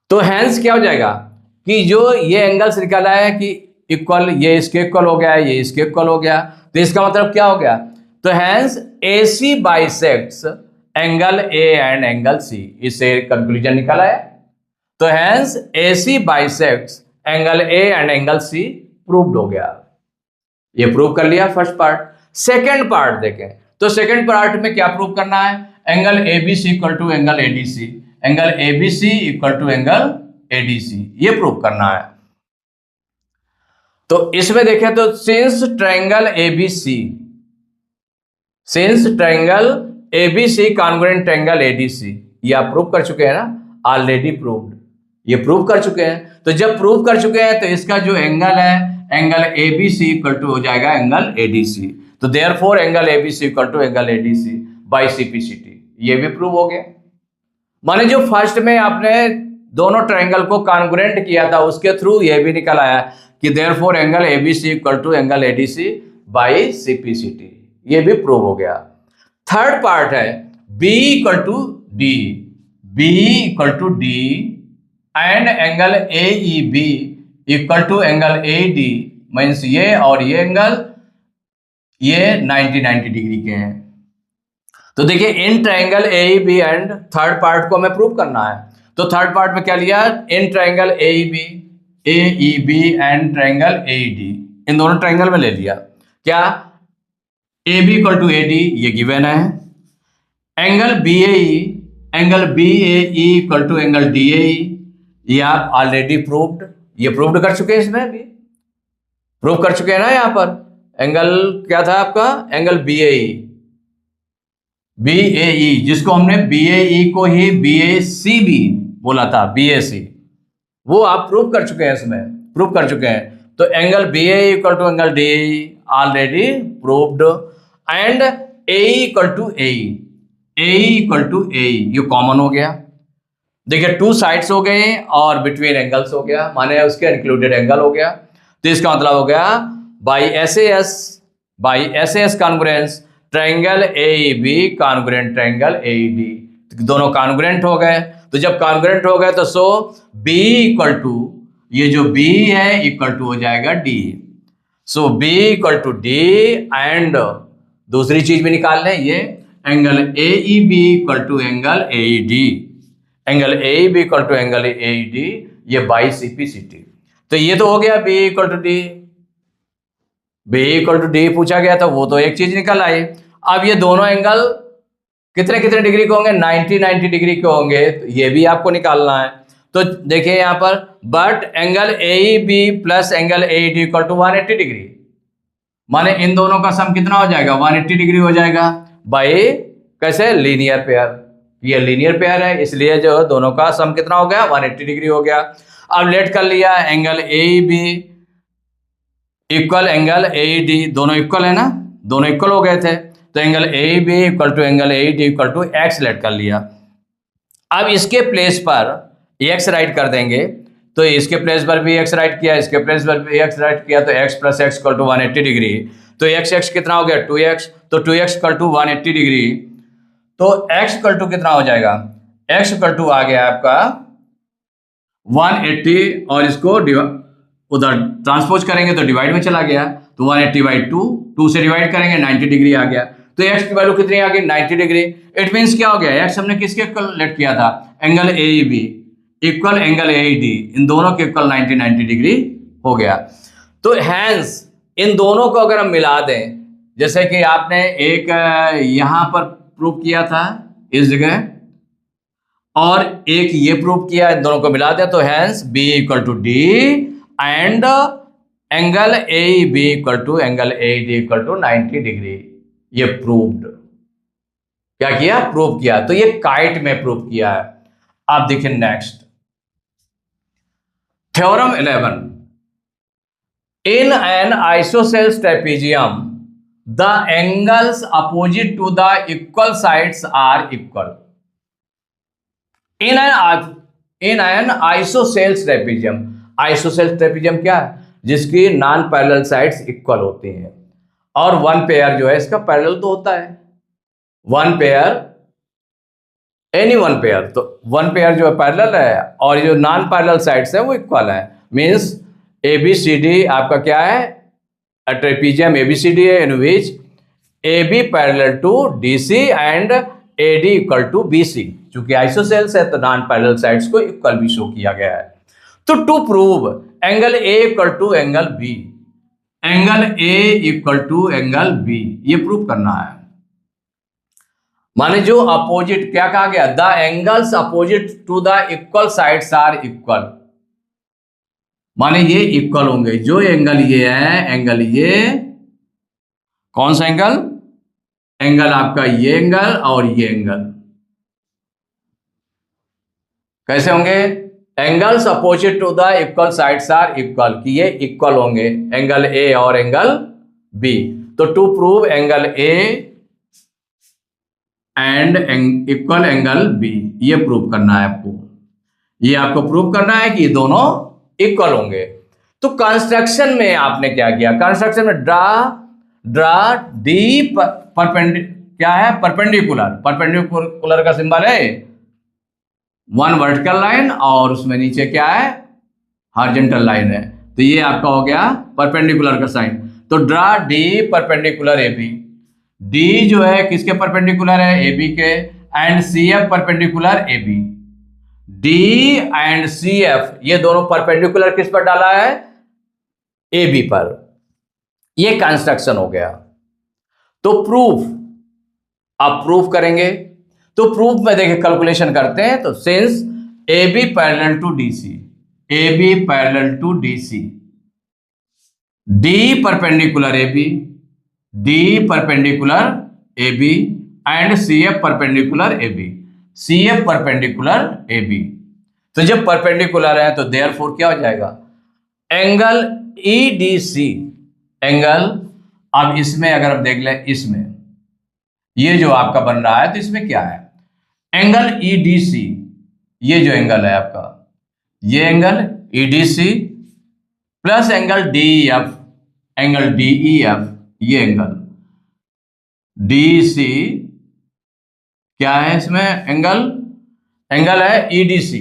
तो हैंस क्या हो जाएगा कि जो ये एंगल्स निकाला है कि इक्वल, ये इसके इक्वल हो गया, ये इसके इक्वल हो गया, तो इसका मतलब क्या हो गया, तो hence AC bisects angle A and angle C, इससे कंक्लूजन निकाला है। तो hence AC bisects angle A and angle C proved हो गया, ये प्रूव कर लिया फर्स्ट पार्ट। सेकंड पार्ट देखें, तो सेकंड पार्ट में क्या प्रूव करना है, angle ABC equal to angle ADC, angle ABC equal to angle ADC ये प्रूव करना है। तो इसमें देखें तो since triangle ABC congruent triangle ADC, ये आप प्रूव कर चुके हैं ना, ऑलरेडी प्रूव्ड, ये प्रूव कर चुके हैं। तो जब प्रूव कर चुके हैं तो इसका जो एंगल है एंगल ABC इक्वल टू हो जाएगा एंगल ADC। तो therefore angle ABC equal to angle ADC by CPCT, ये भी प्रूव हो गया। माने जो फर्स्ट में आपने दोनों ट्रायंगल को कॉन्ग्रुएंट किया था उसके थ्रू ये भी निकल आया कि therefore angle ABC equal to angle ADC by CPCT, ये भी प्रूव हो गया। थर्ड पार्ट है B equal to D and angle AEB equal to angle AD, means ये और ये एंगल ये 90 डिग्री के हैं। तो देखिए इन triangle A B and third part को हमें प्रूव करना है। तो थर्ड पार्ट में क्या लिया, in triangle A E B and triangle A D, in दोनों ट्राइंगल में ले लिया। क्या, A B equal to A D ये गिवन है, angle B A E equal to angle D A E, ये आप ऑलरेडी प्रूव्ड, ये प्रूव्ड कर चुके हैं, इसमें भी प्रूव कर चुके हैं ना। यहां पर एंगल क्या था आपका, एंगल बी ए ई, जिसको हमने बी ए ई को ही बी ए सी भी बोला था, बी ए सी, वो आप प्रूव कर चुके हैं, इसमें प्रूव कर चुके हैं। तो angle B A equal to angle D A already proved, and A equal to A equal to A, ये कॉमन हो गया। देखिए टू साइड्स हो गए और बिटवीन एंगल्स हो गया, माने उसके इंक्लूडेड एंगल हो गया। तो इसका मतलब हो गया by S S congruence triangle A B congruent triangle A D, दोनों कॉन्ग्रुएंट हो गए। तो जब कॉन्ग्रुएंट हो गए तो सो बी इक्वल टू, ये जो बी है इक्वल टू हो जाएगा D. So B equal to D, and दूसरी चीज भी निकाल लें, ये angle A E B equal to angle A E D, angle A E B equal to angle A E D, ये by C P C T. तो ये तो हो गया B equal to D, B equal to D पूछा गया था, वो तो एक चीज निकल आई। अब ये दोनों एंगल कितने कितने डिग्री के होंगे, 90 डिग्री के होंगे, तो ये भी आपको निकालना है। तो देखिए यहां पर, but angle A E B plus angle A E D equal to 180 degree, माने इन दोनों का सम कितना हो जाएगा, 180 डिग्री हो जाएगा, बाई कैसे, लीनियर पेयर। ये लीनियर पेयर है, इसलिए जो दोनों का सम कितना हो गया, 180 डिग्री हो गया। अब लेट कर लिया, angle A E B equal angle A E D, दोनों इक्वल है ना, दोनों इक्वल हो गए थे। तो angle A E B equal to angle A E D equal to x let कर लिया। अब इसके प्लेस पर एक्स राइट कर देंगे, तो इसके प्लेस पर भी एक्स राइट किया, इसके प्लेस पर भी एक्स राइट किया, तो x plus x equal to 180 degree. तो एक्स कितना हो गया, 2x, तो 2x इक्वल टू 180 डिग्री। तो x इक्वल टू कितना हो जाएगा, x इक्वल टू आ गया आपका 180, और इसको उधर ट्रांसपोज करेंगे तो डिवाइड में चला गया, तो 180 बाई 2 से डिवाइड करेंगे 90 डिग्री आ गया। तो x की वैल्यू कितनी आ गई, 90 डिग्री। इट मीन्स क्या हो गया, x हमने किसके इक्वल लेट किया था, angle A E B equal angle A E D, in दोनों के इक्वल 90 डिग्री हो गया। तो हैंस इन दोनों को अगर हम मिला दें, जैसे कि आपने एक यहां पर प्रूव किया था इस जगह, और एक ये प्रूव किया, इन दोनों को मिला दें तो hence B equal to D and angle A E B equal to angle A E D equal to 90 degree, ये प्रूव्ड। क्या किया, प्रूव किया। तो ये काइट में प्रूव किया है। आप देखिए next theorem 11, in an isosceles trapezium the angles opposite to the equal sides are equal. In an isosceles trapezium, isosceles trapezium क्या है, जिसकी नॉन पैरेलल साइड्स इक्वल होती हैं, और वन पेयर जो है इसका पैरेलल तो होता है, one pair any one pair, तो वन पेयर जो है पैरेलल है, और जो नॉन पैरेलल साइड्स है वो इक्वल है। Means A B C D आपका क्या है, trapezium A B C D है, in which A B parallel to D C and A D equal to B C. चूंकि आइसोसेल्स है तो नॉन पैरेलल साइड्स को इक्वल भी शो किया गया है। तो to prove angle A equal to angle B, angle A equal to angle B, ये प्रूव करना है। माने जो अपोजिट, क्या कहा गया, the angles opposite to the equal sides are equal, माने ये इक्वल होंगे। जो एंगल ये है, एंगल ये कौन सा एंगल, एंगल आपका ये एंगल और ये एंगल कैसे होंगे, angles opposite to the equal sides are equal, कि ये इक्वल होंगे, एंगल ए और एंगल बी। तो to prove angle A and equal angle B, ये प्रूव करना है आपको, ये आपको प्रूव करना है कि दोनों इक्वल होंगे। तो कंस्ट्रक्शन में आपने क्या किया, कंस्ट्रक्शन में ड्रा डी क्या है, परपेंडिकुलर, परपेंडिकुलर का सिंबल है वन वर्टिकल लाइन, और उसमें नीचे क्या है, हॉरिजॉन्टल लाइन है। तो ये आपका हो गया परपेंडिकुलर का साइन। तो draw D perpendicular A B, D जो है किसके परपेंडिकुलर है, ए बी के, and C F perpendicular A B. D and C F ये दोनों परपेंडिकुलर किस पर डाला है, ए बी पर। ये कंस्ट्रक्शन हो गया। तो प्रूफ, आप प्रूफ करेंगे तो प्रूफ में देखिए कैलकुलेशन करते हैं। तो since A B parallel to D C, A B parallel to D C, D perpendicular A B, D perpendicular A B and C F perpendicular A B, C F perpendicular A B. तो जब perpendicular है तो therefore क्या हो जाएगा, angle E D C, angle, अब इसमें अगर हम देख लें, इसमें ये जो आपका बन रहा है तो इसमें क्या है, एंगल ई डी सी, ये जो एंगल है आपका, ये angle E D C plus angle D F, angle D E F, ये एंगल डी सी क्या है इसमें, एंगल, एंगल है E D C,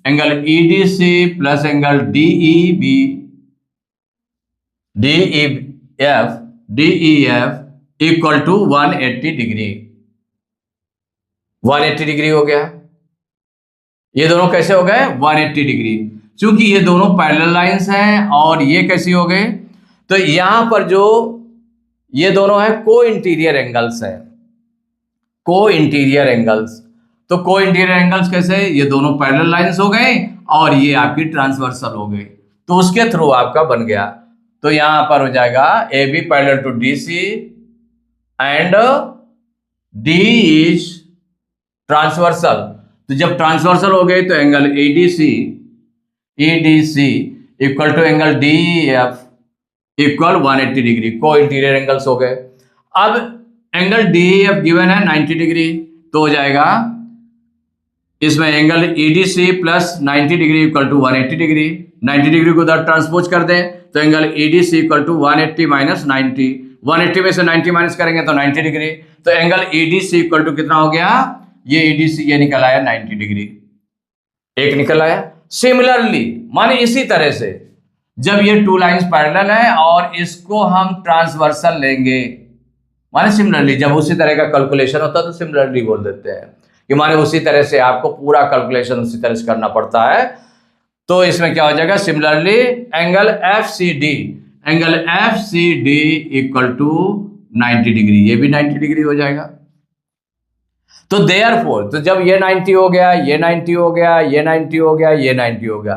angle E D C plus angle D E B, D E F, D E F equal to 180 degree. 180 degree हो गया। ये दोनों कैसे हो गए, 180 डिग्री, क्योंकि ये दोनों पैरेलल लाइंस हैं। और ये कैसी हो गई, तो यहां पर जो ये दोनों हैं को इंटीरियर एंगल्स हैं, को इंटीरियर एंगल्स। तो को इंटीरियर एंगल्स कैसे, ये दोनों पैरेलल लाइंस हो गए और ये आपकी ट्रांसवर्सल हो गई, तो उसके थ्रू आपका बन गया। तो यहां पर हो जाएगा A B parallel to D C and D is transversal. तो जब ट्रांसवर्सल हो गए तो angle ADC, EDC equal to angle D F equal 180 degree, co-interior angles हो गए। अब एंगल डी एफ गिवन है 90 डिग्री, तो हो जाएगा इसमें angle EDC plus 90 degree equal to 180 degree. 90 degree को उधर ट्रांसपोज कर दें तो angle EDC equal to 180 minus 90, 180 में से 90 माइनस करेंगे तो 90 डिग्री। तो एंगल ईडीसी इक्वल टू कितना हो गया, ये ईडीसी ये निकल आया 90 डिग्री, एक निकल आया। सिमिलरली माने इसी तरह से जब ये टू लाइंस पैरेलल है और इसको हम ट्रांसवर्सल लेंगे, माने सिमिलरली जब उसी तरह का कैलकुलेशन होता है तो सिमिलरली बोल देते हैं कि माने उसी तरह से आपको पूरा कैलकुलेशन उसी तरह से करना पड़ता है। तो इसमें क्या हो जाएगा, similarly angle F C D, angle F C D equal to 90 degree, ये भी 90 डिग्री हो जाएगा। तो देयरफॉर, तो जब ये 90 हो गया, ये 90 हो गया, ये 90 हो गया, ये 90 हो गया,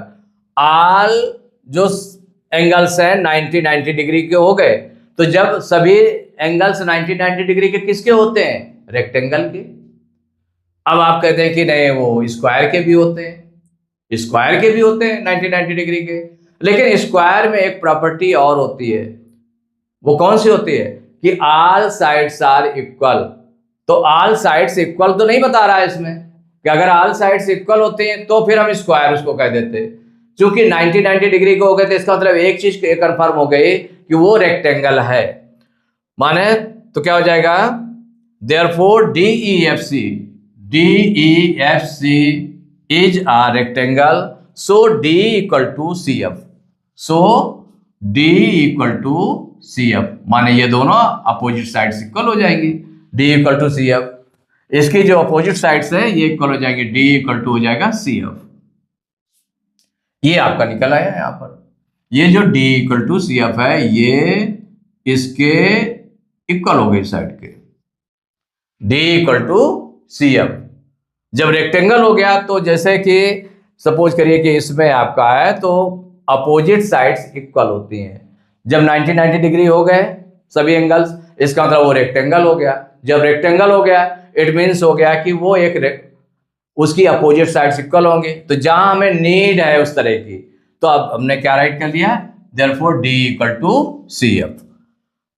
ऑल जो एंगल्स हैं 90 डिग्री के हो गए। तो जब सभी एंगल्स 90 डिग्री के किसके होते हैं, रेक्टेंगल के। अब आप कहते हैं कि नहीं वो स्क्वायर के भी होते हैं, स्क्वायर के भी होते हैं 90 डिग्री के, लेकिन स्क्वायर में एक प्रॉपर्टी और होती है। वो कौन सी होती है कि ऑल साइड्स आर इक्वल। तो ऑल साइड्स इक्वल तो नहीं बता रहा है इसमें कि अगर ऑल साइड्स इक्वल होते हैं तो फिर हम स्क्वायर उसको कह देते हैं। क्योंकि 90 डिग्री के हो गए तो इसका मतलब एक चीज कंफर्म हो गई कि वो रेक्टेंगल है। माने तो क्या हो जाएगा, therefore D E F C, D E F C is a rectangle, so D equal to C F, so D equal to C F. माने ये दोनों अपोजिट साइड्स इक्वल हो जाएंगी, D equal to C F. इसकी जो opposite sides है ये equal हो जाएंगे, डी इक्वल टू हो जाएगा सी एफ। ये आपका निकल आया यहां पर, ये जो D equal to C F है ये इसके इक्वल हो गई साइड के, D equal to C F. जब रेक्टेंगल हो गया तो जैसे कि सपोज करिए कि इसमें आपका है तो अपोजिट साइड्स इक्वल होती हैं। जब 90 डिग्री हो गए सभी एंगल्स, इसका मतलब वो रेक्टेंगल हो गया। जब रेक्टेंगल हो गया इट मीन्स हो गया कि वो उसकी अपोजिट साइड्स इक्वल होंगे। तो जहां हमें नीड है उस तरह की, तो अब हमने क्या राइट कर लिया, therefore D equal to C F.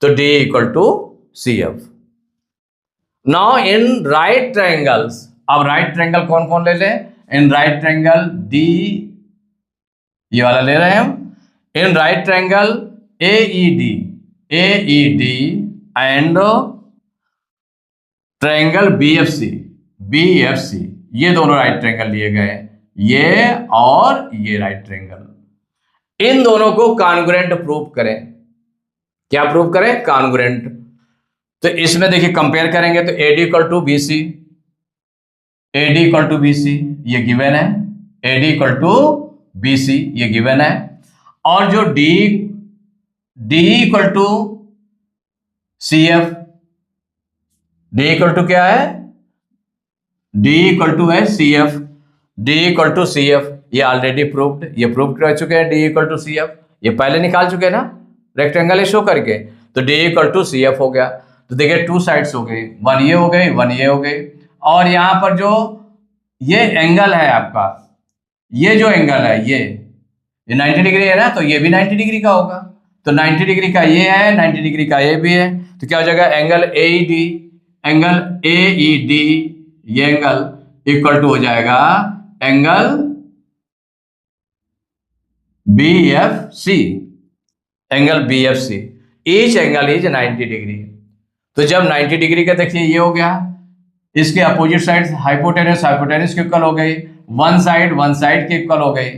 तो D equal to C F. Now in right triangles, अब राइट ट्रायंगल कौन कौन ले लें, इन राइट ट्रायंगल डी, ये वाला ले रहे हैं हम। इन right triangle A E D and triangle B F C, ये दोनों राइट ट्रायंगल लिए गए, ये और ये राइट ट्रायंगल। इन दोनों को कॉन्ग्रुएंट प्रूव करें। क्या प्रूव करें, कॉन्ग्रुएंट। तो इसमें देखिए कंपेयर करेंगे तो AD equal to BC, AD equal to BC ये गिवन है, AD इक्वल टू BC ये गिवन है, और जो D equal to CF, D equal to क्या है, D इक्वल टू है CF, D equal to CF ये ऑलरेडी प्रूव्ड, ये प्रूव कर चुके हैं, D इक्वल टू CF ये पहले निकाल चुके हैं ना रेक्टेंगल शो करके, तो D इक्वल टू CF हो गया। तो देखिए टू साइड्स हो गई, वन ये हो गई, वन ये हो गई, और यहां पर जो ये एंगल है आपका, ये जो एंगल है ये 90 डिग्री है ना, तो ये भी 90 डिग्री का होगा, तो 90 डिग्री का ये है, 90 डिग्री का ये भी है, तो क्या हो जाएगा एंगल AED, एंगल AED ये एंगल इक्वल टू हो जाएगा angle BFC, angle BFC, each angle is 90 degree. तो जब 90 डिग्री का देखिए ये हो गया, इसके अपोजिट साइड हाइपोटेनस के इक्वल हो गई, वन साइड के इक्वल हो गई,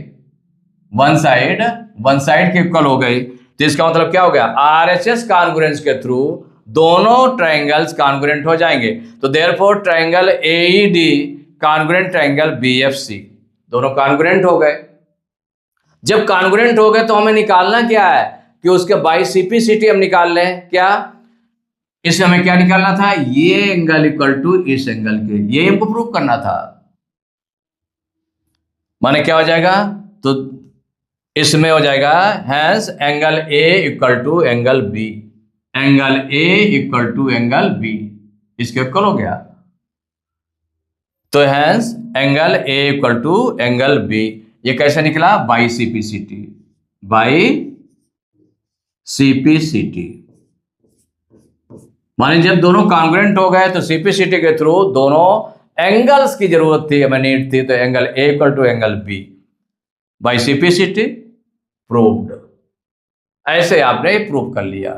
वन साइड के इक्वल हो गई, तो इसका मतलब क्या हो गया, RHS कॉन्ग्रुएंस के थ्रू दोनों ट्रायंगल्स कॉन्ग्रुएंट हो जाएंगे। तो therefore triangle AED congruent triangle BFC, दोनों कॉन्ग्रुएंट हो गए। जब कॉन्ग्रुएंट हो गए तो हमें निकालना क्या है कि उसके बाई CPCT हम निकाल लें, क्या इसमें हमें क्या निकालना था, ये एंगल इक्वल टू इस एंगल के, ये हमको प्रूव करना था। माने क्या हो जाएगा, तो इसमें हो जाएगा hence angle A equal to angle B, angle A equal to angle B इसके इक्वल हो गया। तो hence angle A equal to angle B ये कैसे निकला, बाई CPCT। माने जब दोनों कॉन्ग्रुएंट हो गए तो CPCT के थ्रू दोनों एंगल्स की जरूरत थी, हमें नीड थी, तो angle A equal to angle B by CPCT proved. ऐसे आपने प्रूव कर लिया।